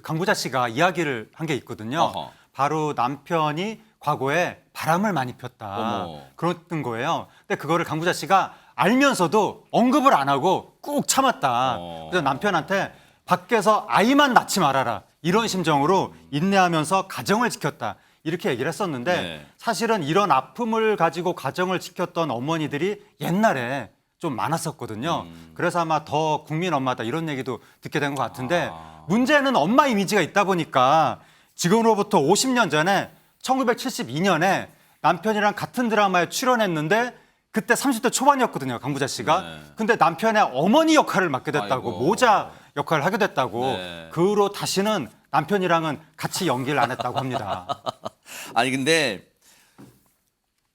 강부자 씨가 이야기를 한 게 있거든요. 어허. 바로 남편이 과거에 바람을 많이 폈다. 어머. 그랬던 거예요. 근데 그거를 강부자 씨가 알면서도 언급을 안 하고 꾹 참았다. 그래서 남편한테 밖에서 아이만 낳지 말아라. 이런 심정으로 인내하면서 가정을 지켰다. 이렇게 얘기를 했었는데 네. 사실은 이런 아픔을 가지고 가정을 지켰던 어머니들이 옛날에 좀 많았었거든요. 그래서 아마 더 국민 엄마다 이런 얘기도 듣게 된 것 같은데 문제는 엄마 이미지가 있다 보니까 지금으로부터 50년 전에 1972년에 남편이랑 같은 드라마에 출연했는데 그때 30대 초반이었거든요, 강부자 씨가. 네. 근데 남편의 어머니 역할을 맡게 됐다고, 아이고. 모자 역할을 하게 됐다고. 네. 그 후로 다시는 남편이랑은 같이 연기를 안 했다고 합니다. 아니 근데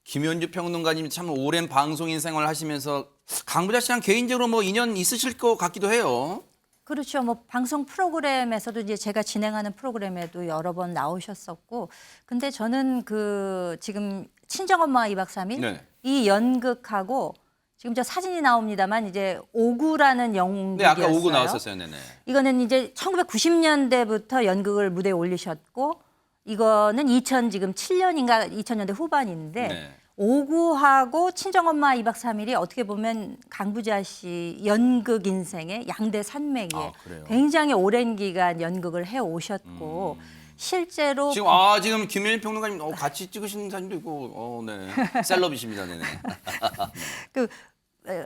김현주 평론가님 참 오랜 방송인 생활을 하시면서 강부자 씨랑 개인적으로 뭐 인연 있으실 것 같기도 해요. 그렇죠. 뭐 방송 프로그램에서도 이제 제가 진행하는 프로그램에도 여러 번 나오셨었고, 근데 저는 그 지금 친정엄마 2박 3일 네. 이 연극하고 지금 저 사진이 나옵니다만 이제 오구라는 연극이었어요. 네, 아까 오고 나왔었어요. 네네. 이거는 이제 1990년대부터 연극을 무대에 올리셨고, 이거는 2007년인가 2000년대 후반인데 네. 오구하고 친정엄마 2박 3일이 어떻게 보면 강부자 씨 연극 인생의 양대 산맥이에요. 아, 그래요? 굉장히 오랜 기간 연극을 해 오셨고 실제로 지금 김현주 평론가님 같이 찍으신 사진도 있고, 네. 셀럽이십니다, 네네. 그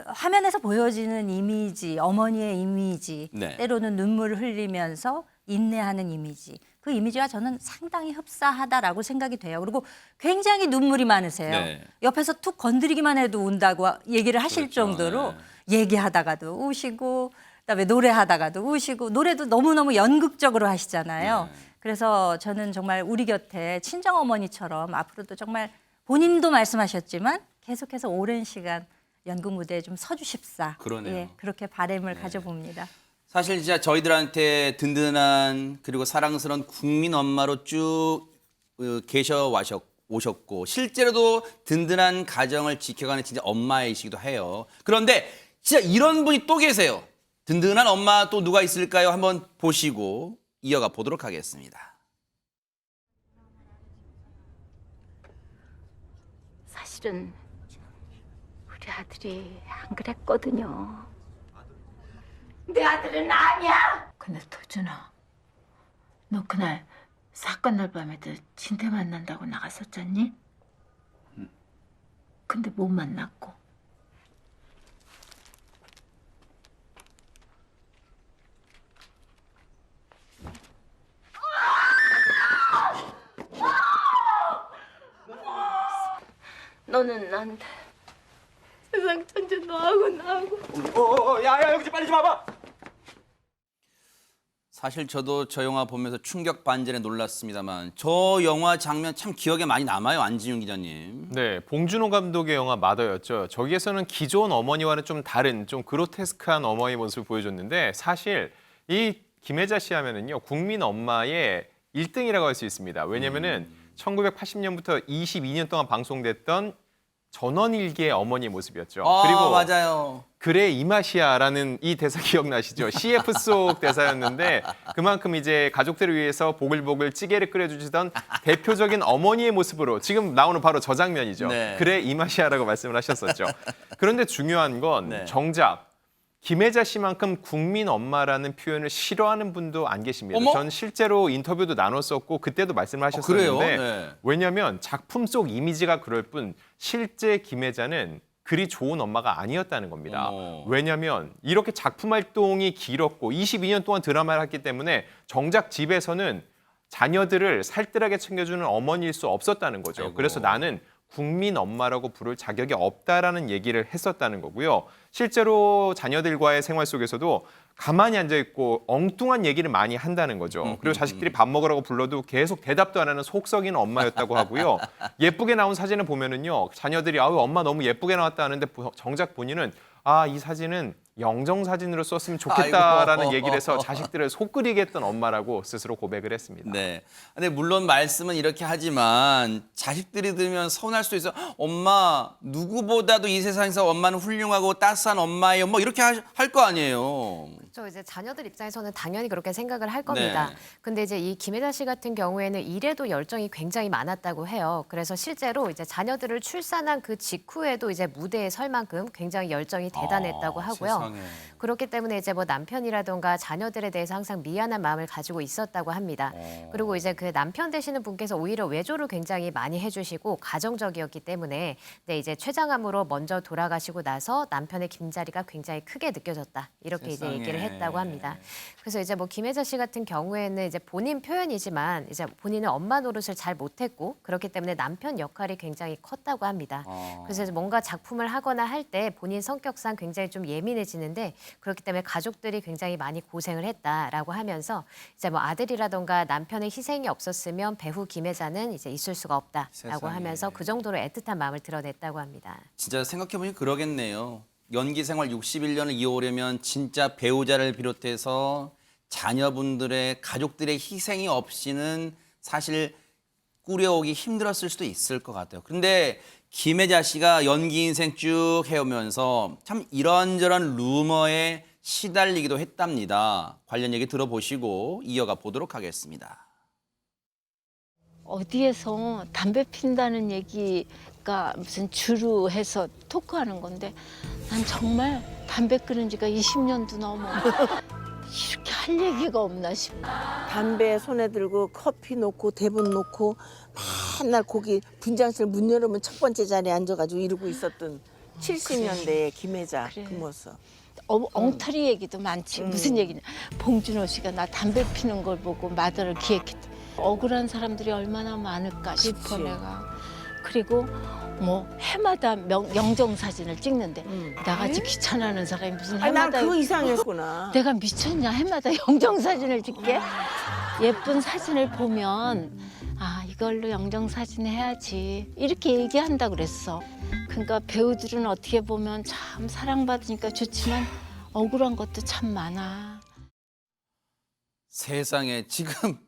화면에서 보여지는 이미지, 어머니의 이미지, 네. 때로는 눈물을 흘리면서 인내하는 이미지. 그 이미지가 저는 상당히 흡사하다라고 생각이 돼요. 그리고 굉장히 눈물이 많으세요. 네. 옆에서 툭 건드리기만 해도 운다고 얘기를 하실 그렇죠. 정도로 네. 얘기하다가도 우시고 그다음에 노래하다가도 우시고 노래도 너무너무 연극적으로 하시잖아요. 네. 그래서 저는 정말 우리 곁에 친정어머니처럼 앞으로도 정말 본인도 말씀하셨지만 계속해서 오랜 시간 연극 무대에 좀 서주십사. 그러네요. 예, 그렇게 바람을 가져봅니다. 사실 진짜 저희들한테 든든한 그리고 사랑스러운 국민 엄마로 쭉 오셨고 실제로도 든든한 가정을 지켜가는 진짜 엄마이시기도 해요. 그런데 진짜 이런 분이 또 계세요. 든든한 엄마 또 누가 있을까요? 한번 보시고 이어가 보도록 하겠습니다. 사실은 우리 아들이 안 그랬거든요. 내 아들은 아니야. 근데 도준아, 너 그날 사건 날 밤에도 진태 만난다고 나갔었잖니? 응. 근데 못 만났고. 너는 나한테 세상 천재 너하고 나하고. 야야 여기 좀 빨리 좀 와봐. 사실 저도 저 영화 보면서 충격 반전에 놀랐습니다만 저 영화 장면 참 기억에 많이 남아요, 안진용 기자님. 네, 봉준호 감독의 영화 마더였죠. 저기에서는 기존 어머니와는 좀 다른, 좀 그로테스크한 어머니 모습을 보여줬는데 사실 이 김혜자 씨 하면은요 국민 엄마의 1등이라고 할 수 있습니다. 왜냐면은 1980년부터 22년 동안 방송됐던 전원일기의 어머니의 모습이었죠. 그리고 맞아요. 그래 이 맛이야라는 이 대사 기억나시죠? CF 속 대사였는데 그만큼 이제 가족들을 위해서 보글보글 찌개를 끓여주시던 대표적인 어머니의 모습으로 지금 나오는 바로 저 장면이죠. 네. 그래 이 맛이야라고 말씀을 하셨었죠. 그런데 중요한 건 네. 정작 김혜자 씨만큼 국민 엄마라는 표현을 싫어하는 분도 안 계십니다. 어머? 전 실제로 인터뷰도 나눴었고 그때도 말씀을 그래요? 하셨었는데 네. 왜냐하면 작품 속 이미지가 그럴 뿐 실제 김혜자는 그리 좋은 엄마가 아니었다는 겁니다. 어머. 왜냐하면 이렇게 작품 활동이 길었고 22년 동안 드라마를 했기 때문에 정작 집에서는 자녀들을 살뜰하게 챙겨주는 어머니일 수 없었다는 거죠. 아이고. 그래서 나는 국민 엄마라고 부를 자격이 없다라는 얘기를 했었다는 거고요. 실제로 자녀들과의 생활 속에서도 가만히 앉아있고 엉뚱한 얘기를 많이 한다는 거죠. 그리고 자식들이 밥 먹으라고 불러도 계속 대답도 안 하는 속 썩이는 엄마였다고 하고요. 예쁘게 나온 사진을 보면은요. 자녀들이 아유 엄마 너무 예쁘게 나왔다 하는데 정작 본인은 아, 이 사진은 영정사진으로 썼으면 좋겠다라는 아이고. 얘기를 해서 자식들을 속끓이게 했던 엄마라고 스스로 고백을 했습니다. 네. 근데 물론 말씀은 이렇게 하지만 자식들이 들으면 서운할 수도 있어. 엄마 누구보다도 이 세상에서 엄마는 훌륭하고 따스한 엄마예요. 뭐 이렇게 할 거 아니에요. 저 이제 자녀들 입장에서는 당연히 그렇게 생각을 할 겁니다. 네. 근데 이제 이 김혜자 씨 같은 경우에는 일에도 열정이 굉장히 많았다고 해요. 그래서 실제로 이제 자녀들을 출산한 그 직후에도 이제 무대에 설 만큼 굉장히 열정이 대단했다고 하고요. 세상에. 그렇기 때문에 이제 뭐 남편이라던가 자녀들에 대해서 항상 미안한 마음을 가지고 있었다고 합니다. 그리고 이제 그 남편 되시는 분께서 오히려 외조를 굉장히 많이 해주시고 가정적이었기 때문에 네, 이제 췌장암으로 먼저 돌아가시고 나서 남편의 김자리가 굉장히 크게 느껴졌다. 이렇게 세상에. 이제 얘기를 했다고 합니다. 그래서 이제 뭐 김혜자 씨 같은 경우에는 이제 본인 표현이지만 이제 본인은 엄마 노릇을 잘 못했고 그렇기 때문에 남편 역할이 굉장히 컸다고 합니다. 그래서 이제 뭔가 작품을 하거나 할 때 본인 성격상 굉장히 좀 예민해지는데 그렇기 때문에 가족들이 굉장히 많이 고생을 했다라고 하면서 이제 뭐 아들이라던가 남편의 희생이 없었으면 배우 김혜자는 이제 있을 수가 없다라고 세상에. 하면서 그 정도로 애틋한 마음을 드러냈다고 합니다. 진짜 생각해보니 그러겠네요. 연기 생활 61년을 이어오려면 진짜 배우자를 비롯해서 자녀분들의 가족들의 희생이 없이는 사실 꾸려오기 힘들었을 수도 있을 것 같아요. 그런데 김혜자 씨가 연기 인생 쭉 해오면서 참 이런저런 루머에 시달리기도 했답니다. 관련 얘기 들어보시고 이어가 보도록 하겠습니다. 어디에서 담배 핀다는 얘기가 무슨 주류해서 토크하는 건데 난 정말 담배 끊은 지가 20년도 넘어. 이렇게 할 얘기가 없나 싶어. 담배 손에 들고 커피 놓고 대본 놓고 맨날 거기 분장실 문 열으면 첫 번째 자리에 앉아가지고 이러고 있었던 70년대의 김혜자 그래. 그 모습. 엉터리 얘기도 많지. 무슨 얘기냐. 봉준호 씨가 나 담배 피는 걸 보고 마더를 기획했다. 억울한 사람들이 얼마나 많을까 싶어 그치. 내가. 그리고 뭐 해마다 영정 사진을 찍는데 나같이 귀찮아하는 사람이 무슨 아니, 난 해마다 그거 이상했구나. 내가 미쳤냐 해마다 영정 사진을 찍게? 예쁜 사진을 보면 아 이걸로 영정 사진 해야지 이렇게 얘기한다 그랬어. 그러니까 배우들은 어떻게 보면 참 사랑받으니까 좋지만 억울한 것도 참 많아. 세상에 지금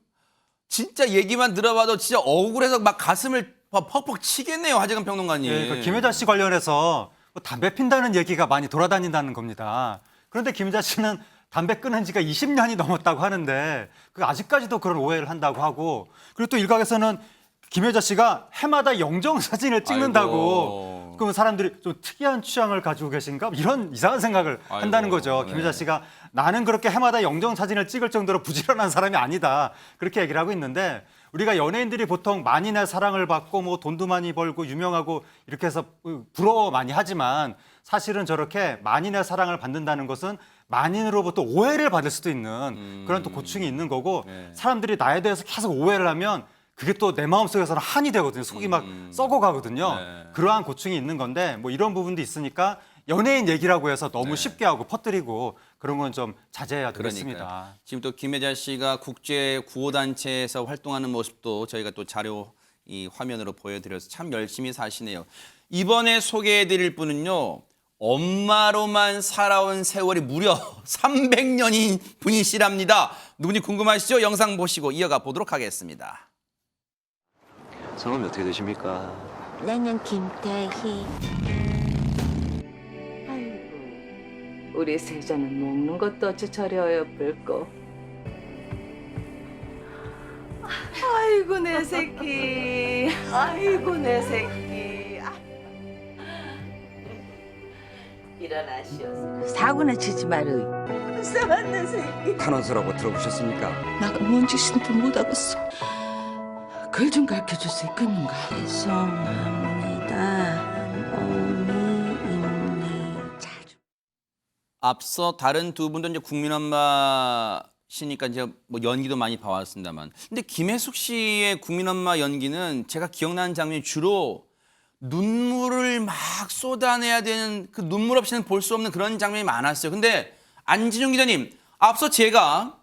진짜 얘기만 들어봐도 진짜 억울해서 막 가슴을 퍽퍽 치겠네요, 하재근 평론가님. 예, 그 김혜자 씨 관련해서 뭐 담배 핀다는 얘기가 많이 돌아다닌다는 겁니다. 그런데 김혜자 씨는 담배 끊은 지가 20년이 넘었다고 하는데 그 아직까지도 그런 오해를 한다고 하고 그리고 또 일각에서는 김혜자 씨가 해마다 영정 사진을 찍는다고 아이고. 그러면 사람들이 좀 특이한 취향을 가지고 계신가 이런 이상한 생각을 한다는 거죠. 네. 김혜자 씨가 나는 그렇게 해마다 영정 사진을 찍을 정도로 부지런한 사람이 아니다 그렇게 얘기를 하고 있는데 우리가 연예인들이 보통 만인의 사랑을 받고 뭐 돈도 많이 벌고 유명하고 이렇게 해서 부러워 많이 하지만 사실은 저렇게 만인의 사랑을 받는다는 것은 만인으로부터 오해를 받을 수도 있는 그런 또 고충이 있는 거고 네. 사람들이 나에 대해서 계속 오해를 하면 그게 또 내 마음속에서는 한이 되거든요. 속이 막 썩어가거든요. 네. 그러한 고충이 있는 건데 뭐 이런 부분도 있으니까 연예인 얘기라고 해서 너무 네. 쉽게 하고 퍼뜨리고 그런 건 좀 자제해야 그러니까요. 되겠습니다. 지금 또 김혜자 씨가 국제 구호단체에서 활동하는 모습도 저희가 또 자료 이 화면으로 보여드려서 참 열심히 사시네요. 이번에 소개해드릴 분은요. 엄마로만 살아온 세월이 무려 300년인 분이시랍니다. 누군지 궁금하시죠? 영상 보시고 이어가 보도록 하겠습니다. 성함이 어떻게 되십니까? 나는 김태희. 아이고, 우리 세자는 먹는 것도 어찌 저리 어여쁠꼬. 아이고 내 새끼, 아이고 내 새끼. 일어나시오소. 사고나 치지 말으. 싸만 내 새끼. 탄원서라고 들어보셨습니까? 나가 뭔 짓인지 못 알았어. 글 좀 가르쳐줄 수 있겠는가? 죄송합니다. 어미입니. 앞서 다른 두 분도 이제 국민엄마시니까 이제 뭐 연기도 많이 봐왔습니다만, 근데 김혜숙 씨의 국민엄마 연기는 제가 기억나는 장면이 주로 눈물을 막 쏟아내야 되는 그 눈물 없이는 볼 수 없는 그런 장면이 많았어요. 근데 안진용 기자님, 앞서 제가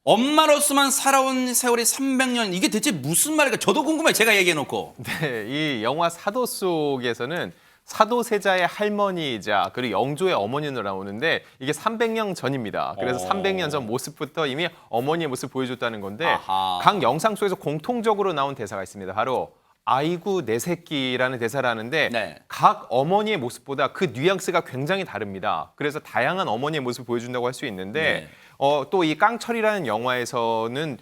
엄마로서만 살아온 세월이 300년, 이게 대체 무슨 말일까? 저도 궁금해요. 제가 얘기해놓고. 네, 이 영화 사도 속에서는 사도세자의 할머니이자 그리고 영조의 어머니로 나오는데 이게 300년 전입니다. 그래서 300년 전 모습부터 이미 어머니의 모습을 보여줬다는 건데 아하. 각 영상 속에서 공통적으로 나온 대사가 있습니다. 바로 아이고 내 새끼라는 대사라는데 네. 각 어머니의 모습보다 그 뉘앙스가 굉장히 다릅니다. 그래서 다양한 어머니의 모습을 보여준다고 할 수 있는데 또 이 깡철이라는 영화에서는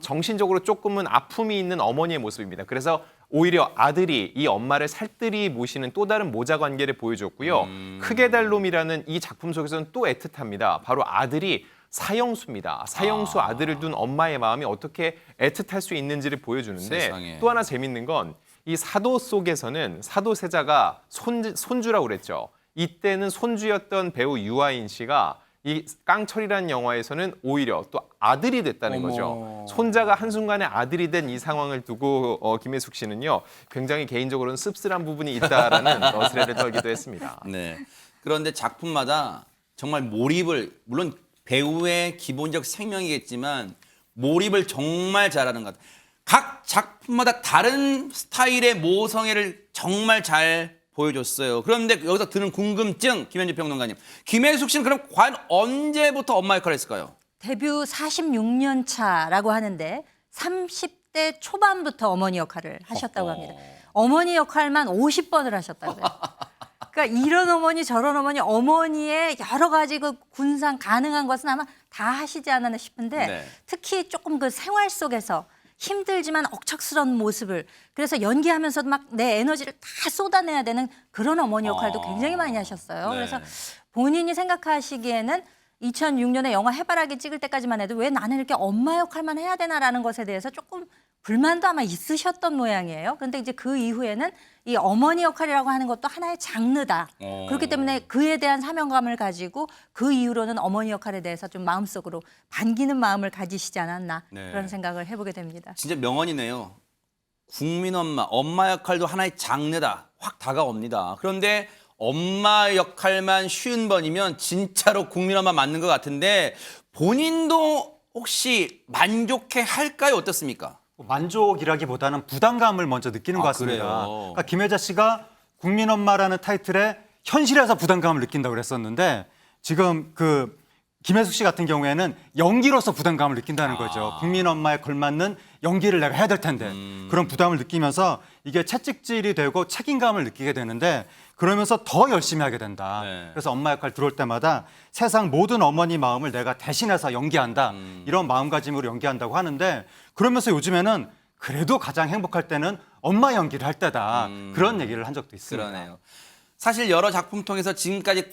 정신적으로 조금은 아픔이 있는 어머니의 모습입니다. 그래서 오히려 아들이 이 엄마를 살뜰히 모시는 또 다른 모자 관계를 보여줬고요. 크게 달놈이라는 이 작품 속에서는 또 애틋합니다. 바로 아들이 사형수입니다. 사형수 아들을 둔 엄마의 마음이 어떻게 애틋할 수 있는지를 보여주는데 세상에. 또 하나 재밌는 건 이 사도 속에서는 사도세자가 손주라고 그랬죠. 이때는 손주였던 배우 유아인 씨가 이 깡철이라는 영화에서는 오히려 또 아들이 됐다는 거죠. 손자가 한순간에 아들이 된 이 상황을 두고 김혜숙 씨는요. 굉장히 개인적으로는 씁쓸한 부분이 있다라는 너스레를 떨기도 했습니다. 네. 그런데 작품마다 정말 몰입을, 물론 배우의 기본적 생명이겠지만 몰입을 정말 잘하는 것 같아요. 각 작품마다 다른 스타일의 모성애를 정말 잘 보여줬어요. 그런데 여기서 드는 궁금증, 김현주 평론가님. 김혜숙 씨는 그럼 과연 언제부터 엄마 역할을 했을까요? 데뷔 46년 차라고 하는데 30대 초반부터 어머니 역할을 하셨다고 합니다. 어머니 역할만 50번을 하셨다고요. 그러니까 이런 어머니 저런 어머니, 어머니의 여러 가지 그 군상 가능한 것은 아마 다 하시지 않았나 싶은데 네. 특히 조금 그 생활 속에서 힘들지만 억척스러운 모습을, 그래서 연기하면서도 막 내 에너지를 다 쏟아내야 되는 그런 어머니 역할도 굉장히 많이 하셨어요. 네. 그래서 본인이 생각하시기에는 2006년에 영화 해바라기 찍을 때까지만 해도 왜 나는 이렇게 엄마 역할만 해야 되나라는 것에 대해서 조금 불만도 아마 있으셨던 모양이에요. 그런데 이제 그 이후에는 이 어머니 역할이라고 하는 것도 하나의 장르다. 그렇기 때문에 그에 대한 사명감을 가지고 그 이후로는 어머니 역할에 대해서 좀 마음속으로 반기는 마음을 가지시지 않았나 네. 그런 생각을 해보게 됩니다. 진짜 명언이네요. 국민엄마, 엄마 역할도 하나의 장르다. 확 다가옵니다. 그런데 엄마 역할만 50번이면 진짜로 국민엄마 맞는 것 같은데 본인도 혹시 만족해 할까요? 어떻습니까? 만족이라기보다는 부담감을 먼저 느끼는 것 같습니다. 그래요? 그러니까 김혜자 씨가 국민엄마라는 타이틀에 현실에서 부담감을 느낀다고 그랬었는데 지금 그 김혜숙 씨 같은 경우에는 연기로서 부담감을 느낀다는 거죠. 국민엄마에 걸맞는 연기를 내가 해야 될 텐데 그런 부담을 느끼면서 이게 채찍질이 되고 책임감을 느끼게 되는데 그러면서 더 열심히 하게 된다. 네. 그래서 엄마 역할 들어올 때마다 세상 모든 어머니 마음을 내가 대신해서 연기한다. 이런 마음가짐으로 연기한다고 하는데 그러면서 요즘에는 그래도 가장 행복할 때는 엄마 연기를 할 때다. 그런 얘기를 한 적도 있습니다. 그러네요. 사실 여러 작품 통해서 지금까지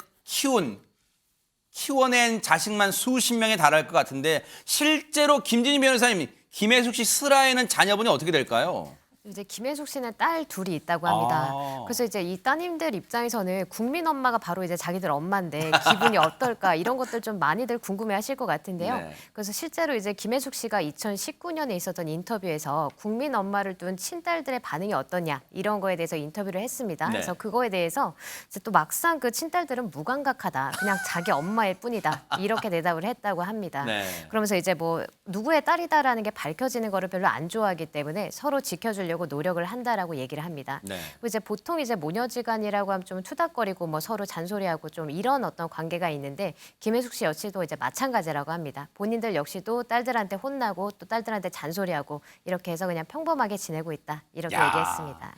키워낸 자식만 수십 명에 달할 것 같은데 실제로 김진희 변호사님, 김혜숙 씨 슬하에는 자녀분이 어떻게 될까요? 이제 김혜숙 씨는 딸 둘이 있다고 합니다. 그래서 이제 이 따님들 입장에서는 국민 엄마가 바로 이제 자기들 엄마인데 기분이 어떨까 이런 것들 좀 많이들 궁금해하실 것 같은데요. 네. 그래서 실제로 이제 김혜숙 씨가 2019년에 있었던 인터뷰에서 국민 엄마를 둔 친딸들의 반응이 어떠냐 이런 거에 대해서 인터뷰를 했습니다. 네. 그래서 그거에 대해서 이제 또 막상 그 친딸들은 무감각하다, 그냥 자기 엄마일 뿐이다 이렇게 대답을 했다고 합니다. 네. 그러면서 이제 뭐 누구의 딸이다라는 게 밝혀지는 거를 별로 안 좋아하기 때문에 서로 지켜주려고 노력을 한다라고 얘기를 합니다. 네. 그리고 이제 보통 이제 모녀지간이라고 하면 좀 투닥거리고 뭐 서로 잔소리하고 좀 이런 어떤 관계가 있는데 김혜숙 씨 역시도 이제 마찬가지라고 합니다. 본인들 역시도 딸들한테 혼나고 또 딸들한테 잔소리하고 이렇게 해서 그냥 평범하게 지내고 있다 이렇게 야. 얘기했습니다.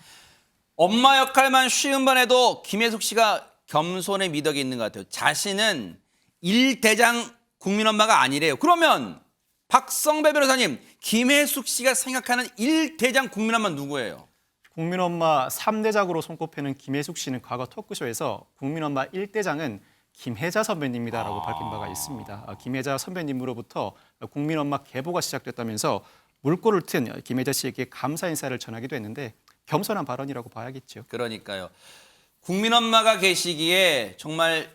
엄마 역할만 쉬운 번 해도 김혜숙 씨가 겸손의 미덕이 있는 것 같아요. 자신은 일대장 국민엄마가 아니래요. 그러면 박성배 변호사님, 김혜숙 씨가 생각하는 일대장 국민엄마 누구예요? 국민엄마 3대장으로 손꼽히는 김혜숙 씨는 과거 토크쇼에서 국민엄마 1대장은 김혜자 선배님이다라고 밝힌 바가 있습니다. 김혜자 선배님으로부터 국민엄마 계보가 시작됐다면서 물꼬를 튼 김혜자 씨에게 감사 인사를 전하기도 했는데 겸손한 발언이라고 봐야겠죠. 그러니까요. 국민엄마가 계시기에 정말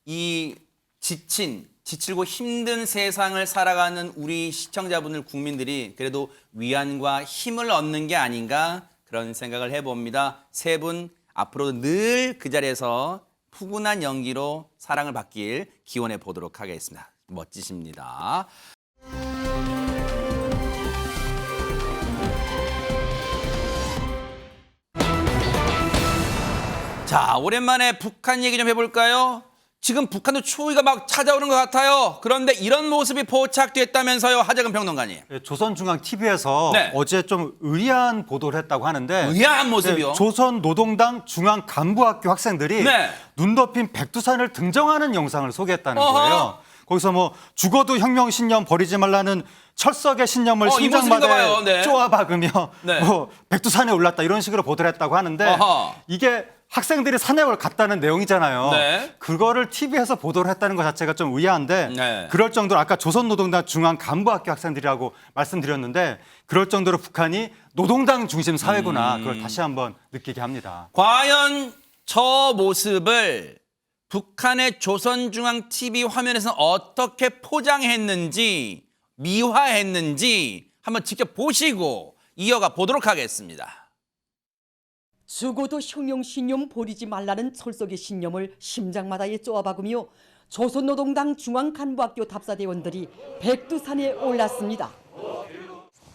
이 지치고 힘든 세상을 살아가는 우리 시청자분들 국민들이 그래도 위안과 힘을 얻는 게 아닌가 그런 생각을 해봅니다. 세 분 앞으로도 늘 그 자리에서 푸근한 연기로 사랑을 받길 기원해 보도록 하겠습니다. 멋지십니다. 자, 오랜만에 북한 얘기 좀 해볼까요? 지금 북한도 추위가 막 찾아오는 것 같아요. 그런데 이런 모습이 포착됐다면서요, 하재근 평론가님. 조선중앙TV에서 네. 어제 좀 의아한 보도를 했다고 하는데 의아한 모습이요? 조선노동당 중앙간부학교 학생들이 네. 눈 덮인 백두산을 등정하는 영상을 소개했다는 어허. 거예요. 거기서 뭐 죽어도 혁명 신념 버리지 말라는 철석의 신념을 이 모습인가 봐요. 심장마다에 네. 쪼아박으며 네. 뭐 백두산에 올랐다 이런 식으로 보도를 했다고 하는데 어허. 이게 학생들이 산에 갔다는 내용이잖아요. 네. 그거를 TV에서 보도를 했다는 것 자체가 좀 의아한데 네. 그럴 정도로 아까 조선노동당 중앙간부학교 학생들이라고 말씀드렸는데 그럴 정도로 북한이 노동당 중심 사회구나 그걸 다시 한번 느끼게 합니다. 과연 저 모습을 북한의 조선중앙TV 화면에서 어떻게 포장했는지 미화했는지 한번 직접 보시고 이어가 보도록 하겠습니다. 죽어도 혁명 신념 버리지 말라는 철석의 신념을 심장마다에 쪼아박으며 조선노동당 중앙간부학교 답사대원들이 백두산에 올랐습니다.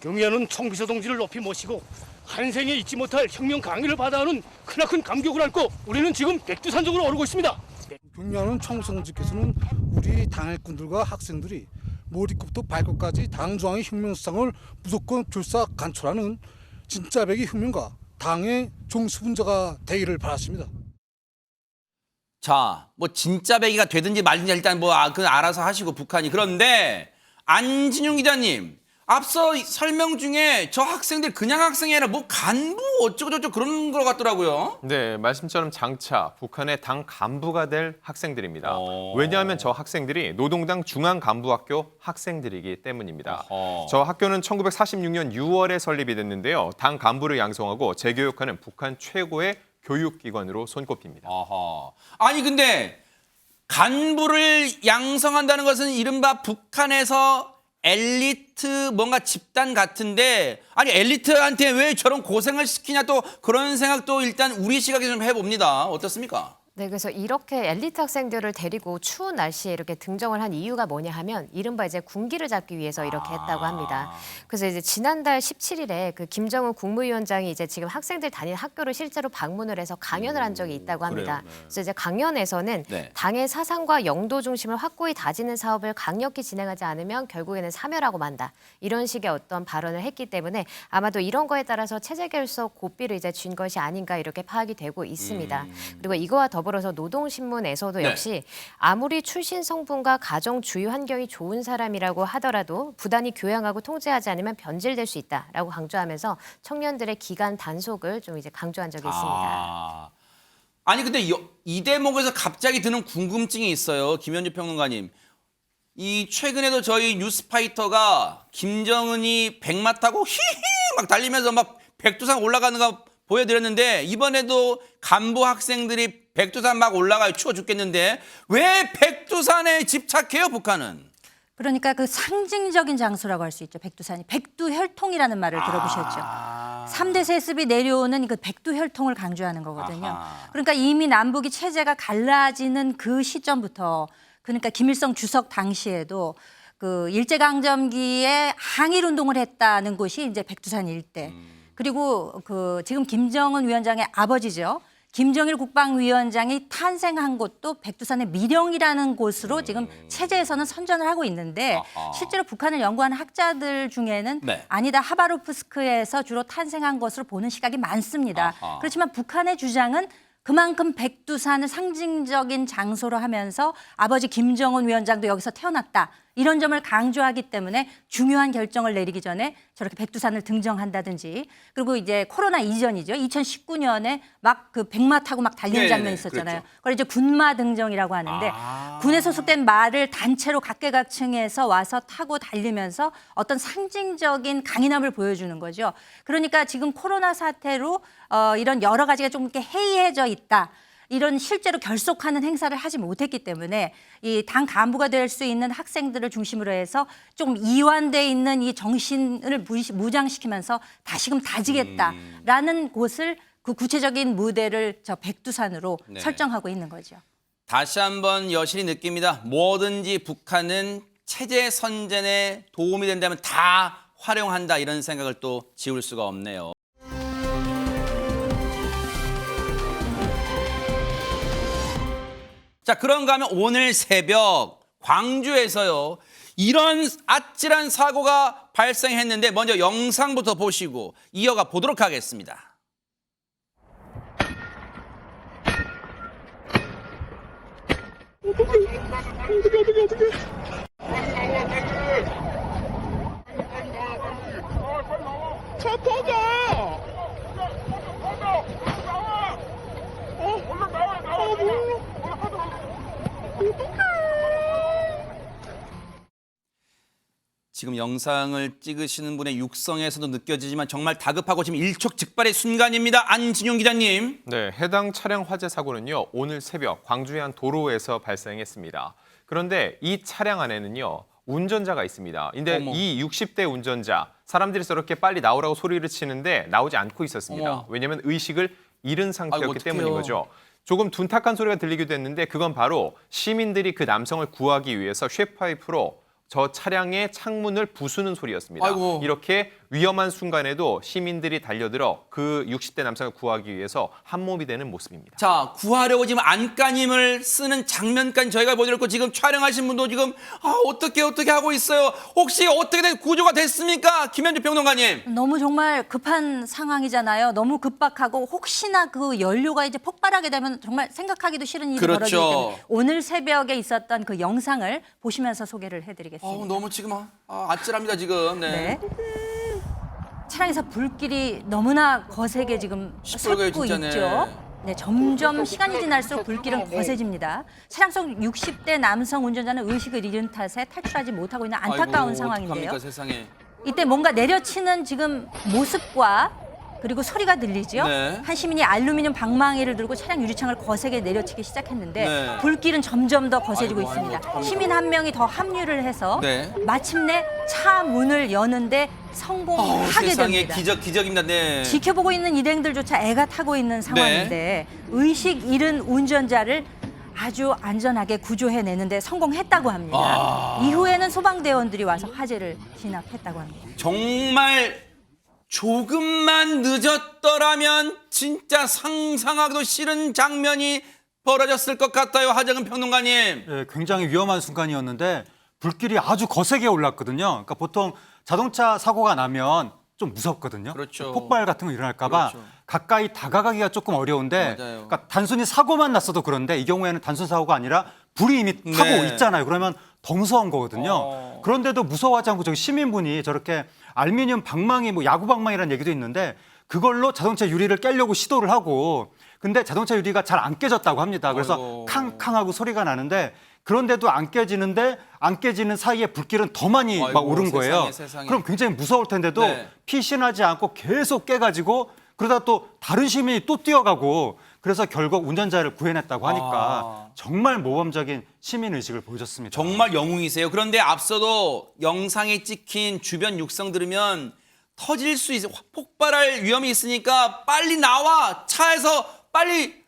경의하는 총비서 동지를 높이 모시고 한 생에 잊지 못할 혁명 강의를 받아오는 크나큰 감격을 안고 우리는 지금 백두산 쪽으로 오르고 있습니다. 경의하는 총성직께서는 우리 당일꾼들과 학생들이 머리끝부터 발끝까지 당중앙의 혁명수상을 무조건 출사 간초라는 진짜 백의 혁명가 당의 종수분자가 되기를 바랐습니다. 자, 뭐 진짜 배기가 되든지 말든지 일단 뭐 그건 알아서 하시고 북한이. 그런데 안진용 기자님, 앞서 설명 중에 저 학생들 그냥 학생이 아니라 뭐 간부 어쩌고저쩌고 그런 것 같더라고요. 네, 말씀처럼 장차 북한의 당 간부가 될 학생들입니다. 왜냐하면 저 학생들이 노동당 중앙간부학교 학생들이기 때문입니다. 저 학교는 1946년 6월에 설립이 됐는데요. 당 간부를 양성하고 재교육하는 북한 최고의 교육기관으로 손꼽힙니다. 아니 근데 간부를 양성한다는 것은 이른바 북한에서 엘리트 뭔가 집단 같은데 아니 엘리트한테 왜 저런 고생을 시키냐 또 그런 생각도 일단 우리 시각에 좀 해봅니다. 어떻습니까? 네, 그래서 이렇게 엘리트 학생들을 데리고 추운 날씨에 이렇게 등정을 한 이유가 뭐냐 하면 이른바 이제 군기를 잡기 위해서 이렇게 했다고 합니다. 그래서 이제 지난달 17일에 그 김정은 국무위원장이 이제 지금 학생들 다니는 학교를 실제로 방문을 해서 강연을 한 적이 있다고 합니다. 그래요, 네. 그래서 이제 강연에서는 네. 당의 사상과 영도 중심을 확고히 다지는 사업을 강력히 진행하지 않으면 결국에는 사멸하고 만다. 이런 식의 어떤 발언을 했기 때문에 아마도 이런 거에 따라서 체제 결석 고삐를 이제 쥔 것이 아닌가 이렇게 파악이 되고 있습니다. 그리고 이거와 더불어서 노동신문에서도 네. 역시 아무리 출신 성분과 가정 주유 환경이 좋은 사람이라고 하더라도 부단히 교양하고 통제하지 않으면 변질될 수 있다라고 강조하면서 청년들의 기간 단속을 좀 이제 강조한 적이 있습니다. 아니 근데 이 대목에서 갑자기 드는 궁금증이 있어요. 김현주 평론가님. 이 최근에도 저희 뉴스파이터가 김정은이 백마 타고 히히 막 달리면서 막 백두산 올라가는 거 보여드렸는데 이번에도 간부 학생들이 백두산 막 올라가요. 추워 죽겠는데 왜 백두산에 집착해요, 북한은? 그러니까 그 상징적인 장소라고 할 수 있죠. 백두산이. 백두혈통이라는 말을 들어보셨죠. 3대 세습이 내려오는 그 백두혈통을 강조하는 거거든요. 그러니까 이미 남북이 체제가 갈라지는 그 시점부터 그러니까 김일성 주석 당시에도 그 일제강점기에 항일 운동을 했다는 곳이 이제 백두산 일대. 그리고 그 지금 김정은 위원장의 아버지죠. 김정일 국방위원장이 탄생한 곳도 백두산의 미령이라는 곳으로 지금 체제에서는 선전을 하고 있는데 실제로 북한을 연구하는 학자들 중에는 네. 아니다 하바로프스크에서 주로 탄생한 것으로 보는 시각이 많습니다. 그렇지만 북한의 주장은 그만큼 백두산을 상징적인 장소로 하면서 아버지 김정은 위원장도 여기서 태어났다. 이런 점을 강조하기 때문에 중요한 결정을 내리기 전에 저렇게 백두산을 등정한다든지 그리고 이제 코로나 이전이죠. 2019년에 막 그 백마 타고 막 달리는 장면이 있었잖아요. 그렇죠. 그걸 이제 군마 등정이라고 하는데 군에 소속된 말을 단체로 각계각층에서 와서 타고 달리면서 어떤 상징적인 강인함을 보여주는 거죠. 그러니까 지금 코로나 사태로 이런 여러 가지가 좀 이렇게 해이해져 있다. 이런 실제로 결속하는 행사를 하지 못했기 때문에 이 당 간부가 될 수 있는 학생들을 중심으로 해서 좀 이완돼 있는 이 정신을 무장시키면서 다시금 다지겠다라는 곳을 그 구체적인 무대를 저 백두산으로 네. 설정하고 있는 거죠. 다시 한번 여실히 느낍니다. 뭐든지 북한은 체제 선전에 도움이 된다면 다 활용한다 이런 생각을 또 지울 수가 없네요. 자, 그런가 하면 오늘 새벽 광주에서요. 이런 아찔한 사고가 발생했는데 먼저 영상부터 보시고 이어가 보도록 하겠습니다. 지금 영상을 찍으시는 분의 육성에서도 느껴지지만 정말 다급하고 지금 일촉즉발의 순간입니다. 안진용 기자님. 네, 해당 차량 화재 사고는요. 오늘 새벽 광주의 한 도로에서 발생했습니다. 그런데 이 차량 안에는요. 운전자가 있습니다. 근데 이 60대 운전자 사람들이 저렇게 빨리 나오라고 소리를 치는데 나오지 않고 있었습니다. 왜냐하면 의식을 잃은 상태였기 때문인 거죠. 조금 둔탁한 소리가 들리기도 했는데 그건 바로 시민들이 그 남성을 구하기 위해서 쇠파이프로 저 차량의 창문을 부수는 소리였습니다. 아이고. 이렇게 위험한 순간에도 시민들이 달려들어 그 60대 남성을 구하기 위해서 한몸이 되는 모습입니다. 자, 구하려고 지금 안간힘을 쓰는 장면까지 저희가 보여드렸고 지금 촬영하신 분도 지금 어떻게 하고 있어요. 혹시 어떻게 구조가 됐습니까? 김현주 평론가님. 너무 정말 급한 상황이잖아요. 너무 급박하고 혹시나 그 연료가 이제 폭발하게 되면 정말 생각하기도 싫은 일이 그렇죠. 벌어지기 때문에 오늘 새벽에 있었던 그 영상을 보시면서 소개를 해드리겠습니다. 너무 지금 아찔합니다 지금. 네. 차량에서 불길이 너무나 거세게 지금 시뻘겋게 솟고 진짜네. 있죠. 네, 점점 시간이 지날수록 불길은 거세집니다. 차량 속 60대 남성 운전자는 의식을 잃은 탓에 탈출하지 못하고 있는 안타까운 아이고, 상황인데요. 어떡합니까, 세상에. 이때 뭔가 내려치는 지금 모습과 그리고 소리가 들리죠. 네. 한 시민이 알루미늄 방망이를 들고 차량 유리창을 거세게 내려치기 시작했는데 네. 불길은 점점 더 거세지고 아이고, 있습니다. 어떡합니까. 시민 한 명이 더 합류를 해서 네. 마침내 차 문을 여는데 성공하게 세상에 됩니다. 기적입니다. 네. 지켜보고 있는 일행들조차 애가 타고 있는 상황인데 의식 잃은 운전자를 아주 안전하게 구조해내는데 성공했다고 합니다. 이후에는 소방대원들이 와서 화재를 진압했다고 합니다. 정말 조금만 늦었더라면 진짜 상상하기도 싫은 장면이 벌어졌을 것 같아요. 하정은 평론가님. 네, 굉장히 위험한 순간이었는데 불길이 아주 거세게 올랐거든요. 그러니까 보통 자동차 사고가 나면 좀 무섭거든요. 그렇죠. 폭발 같은 거 일어날까 봐 그렇죠. 가까이 다가가기가 조금 어려운데 맞아요. 그러니까 단순히 사고만 났어도 그런데 이 경우에는 단순 사고가 아니라 불이 이미 타고 네. 있잖아요. 그러면 더 무서운 거거든요. 그런데도 무서워하지 않고 저기 시민분이 저렇게 알루미늄 방망이, 뭐 야구 방망이라는 얘기도 있는데 그걸로 자동차 유리를 깨려고 시도를 하고 근데 자동차 유리가 잘 안 깨졌다고 합니다. 그래서 캉캉하고 소리가 나는데 그런데도 안 깨지는데 안 깨지는 사이에 불길은 더 많이 아이고, 막 오른 거예요. 세상에. 그럼 굉장히 무서울 텐데도 네. 피신하지 않고 계속 깨가지고 그러다 또 다른 시민이 또 뛰어가고 그래서 결국 운전자를 구해냈다고 하니까 정말 모범적인 시민의식을 보여줬습니다. 정말 영웅이세요. 그런데 앞서도 영상에 찍힌 주변 육성 들으면 터질 수 있어, 폭발할 위험이 있으니까 빨리 나와, 차에서 빨리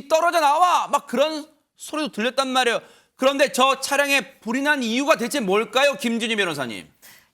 떨어져 나와, 막 그런 소리도 들렸단 말이에요. 그런데 저 차량에 불이 난 이유가 대체 뭘까요, 김준희 변호사님?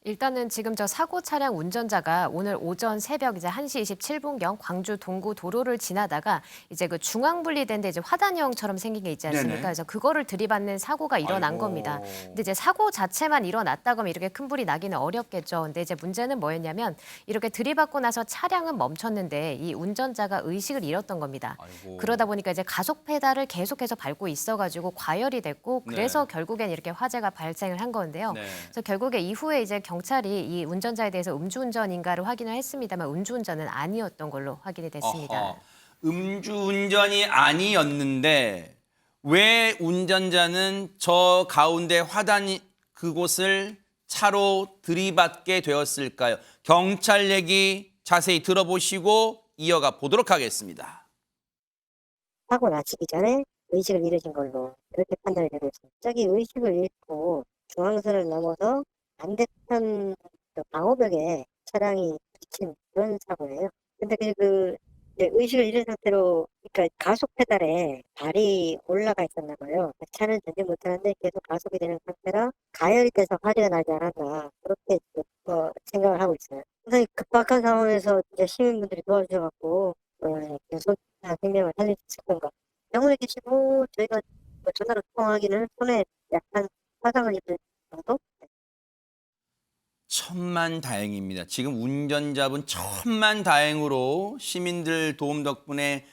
일단은 지금 저 사고 차량 운전자가 오늘 오전 새벽 이제 1시 27분경 광주 동구 도로를 지나다가 이제 그 중앙 분리된 데 이제 화단형처럼 생긴 게 있지 않습니까? 네네. 그래서 그거를 들이받는 사고가 일어난 아이고. 겁니다. 근데 이제 사고 자체만 일어났다고 하면 이렇게 큰 불이 나기는 어렵겠죠. 근데 이제 문제는 뭐였냐면 이렇게 들이받고 나서 차량은 멈췄는데 이 운전자가 의식을 잃었던 겁니다. 아이고. 그러다 보니까 이제 가속 페달을 계속해서 밟고 있어가지고 과열이 됐고 그래서 네. 결국엔 이렇게 화재가 발생을 한 건데요. 네. 그래서 결국에 이후에 이제 경찰이 이 운전자에 대해서 음주운전인가를 확인을 했습니다만 음주운전은 아니었던 걸로 확인이 됐습니다. 어허, 음주운전이 아니었는데 왜 운전자는 저 가운데 화단 그곳을 차로 들이받게 되었을까요? 경찰 얘기 자세히 들어보시고 이어가 보도록 하겠습니다. 사고 나시기 전에 의식을 잃으신 걸로 그렇게 판단이 되고 있습니다. 갑자기 의식을 잃고 중앙선을 넘어서 반대편 방호벽에 차량이 부딪힌 그런 사고예요. 근데 이제 의식을 잃은 상태로, 그러니까 가속 페달에 발이 올라가 있었나 봐요. 차는 전진 못하는데 계속 가속이 되는 상태라 가열이 돼서 화재가 나지 않았나, 그렇게 생각을 하고 있어요. 상당히 급박한 상황에서 이제 시민분들이 도와주셔갖고 생명을 살릴 수 있을 건가. 병원에 계시고 저희가 전화로 통화하기는 손에 약간 화상을 입은 정도? 천만다행입니다. 지금 운전자분 천만다행으로 시민들 도움 덕분에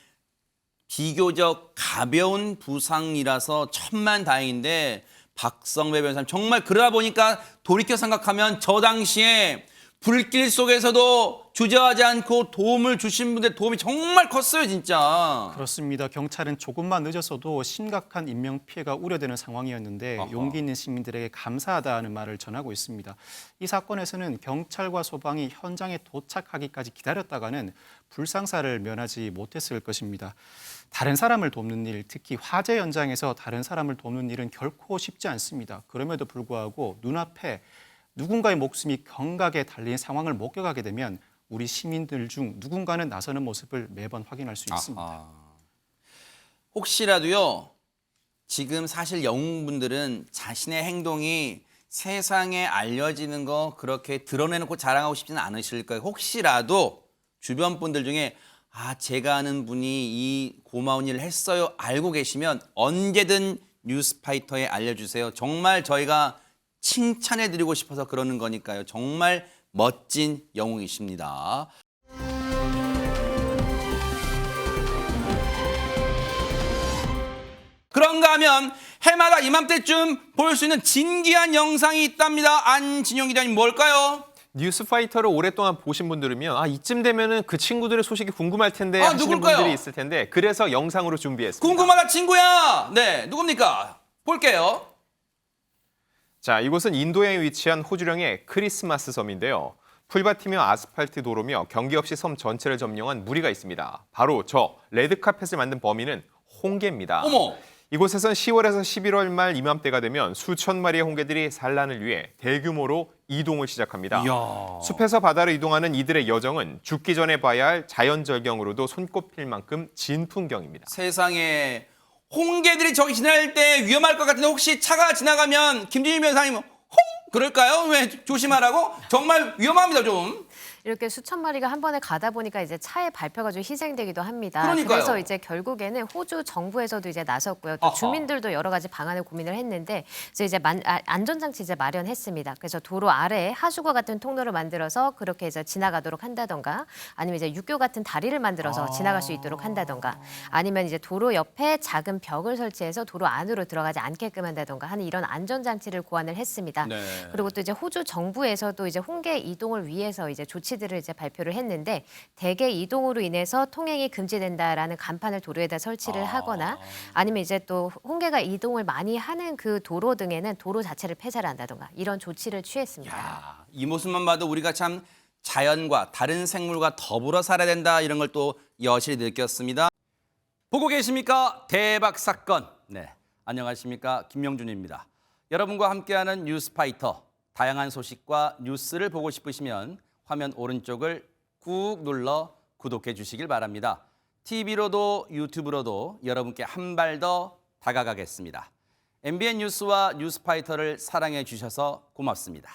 비교적 가벼운 부상이라서 천만다행인데 박성배 변호사님 정말 그러다 보니까 돌이켜 생각하면 저 당시에 불길 속에서도 주저하지 않고 도움을 주신 분들 도움이 정말 컸어요, 진짜. 그렇습니다. 경찰은 조금만 늦었어도 심각한 인명피해가 우려되는 상황이었는데 아하. 용기 있는 시민들에게 감사하다는 말을 전하고 있습니다. 이 사건에서는 경찰과 소방이 현장에 도착하기까지 기다렸다가는 불상사를 면하지 못했을 것입니다. 다른 사람을 돕는 일, 특히 화재 현장에서 다른 사람을 돕는 일은 결코 쉽지 않습니다. 그럼에도 불구하고 눈앞에 누군가의 목숨이 경각에 달린 상황을 목격하게 되면 우리 시민들 중 누군가는 나서는 모습을 매번 확인할 수 있습니다. 아하. 혹시라도요, 지금 사실 영웅분들은 자신의 행동이 세상에 알려지는 거 그렇게 드러내놓고 자랑하고 싶지는 않으실 거예요. 혹시라도 주변 분들 중에 제가 아는 분이 이 고마운 일을 했어요 알고 계시면 언제든 뉴스파이터에 알려주세요. 정말 저희가 칭찬해드리고 싶어서 그러는 거니까요. 정말 멋진 영웅이십니다. 그런가 하면 해마다 이맘때쯤 볼 수 있는 진귀한 영상이 있답니다. 안진영 기자님, 뭘까요? 뉴스파이터를 오랫동안 보신 분들이면 이쯤 되면은 그 친구들의 소식이 궁금할 텐데 하시는 누굴까요? 분들이 있을 텐데 그래서 영상으로 준비했습니다. 궁금하다 친구야. 네, 누굽니까? 볼게요. 자, 이곳은 인도에 위치한 호주령의 크리스마스 섬인데요. 풀밭이며 아스팔트 도로며 경계 없이 섬 전체를 점령한 무리가 있습니다. 바로 저 레드카펫을 만든 범인은 홍게입니다. 어머! 이곳에선 10월에서 11월 말 이맘때가 되면 수천 마리의 홍게들이 산란을 위해 대규모로 이동을 시작합니다. 이야. 숲에서 바다로 이동하는 이들의 여정은 죽기 전에 봐야 할 자연절경으로도 손꼽힐 만큼 진풍경입니다. 세상에, 홍게들이 저기 지날 때 위험할 것 같은데 혹시 차가 지나가면 김진희 변호사님 홍? 그럴까요? 왜 조심하라고? 정말 위험합니다, 좀. 이렇게 수천 마리가 한 번에 가다 보니까 이제 차에 밟혀가지고 희생되기도 합니다. 그러니까요. 그래서 이제 결국에는 호주 정부에서도 이제 나섰고요. 또 아하. 주민들도 여러 가지 방안을 고민을 했는데 그래서 이제 안전장치 이제 마련했습니다. 그래서 도로 아래에 하수구 같은 통로를 만들어서 그렇게 해서 지나가도록 한다던가 아니면 이제 육교 같은 다리를 만들어서 지나갈 수 있도록 한다던가 아니면 이제 도로 옆에 작은 벽을 설치해서 도로 안으로 들어가지 않게끔 한다던가 하는 이런 안전장치를 고안을 했습니다. 네. 그리고 또 이제 호주 정부에서도 이제 홍게 이동을 위해서 이제 조치 조치들을 이제 발표를 했는데 대개 이동으로 인해서 통행이 금지된다라는 간판을 도로에다 설치를 하거나 아니면 이제 또 홍게가 이동을 많이 하는 그 도로 등에는 도로 자체를 폐쇄를 한다던가 이런 조치를 취했습니다. 야, 이 모습만 봐도 우리가 참 자연과 다른 생물과 더불어 살아야 된다 이런 걸 또 여실히 느꼈습니다. 보고 계십니까? 대박 사건. 네, 안녕하십니까? 김명준입니다. 여러분과 함께하는 뉴스파이터. 다양한 소식과 뉴스를 보고 싶으시면 화면 오른쪽을 꾹 눌러 구독해 주시길 바랍니다. TV로도 유튜브로도 여러분께 한 발 더 다가가겠습니다. MBN 뉴스와 뉴스파이터를 사랑해 주셔서 고맙습니다.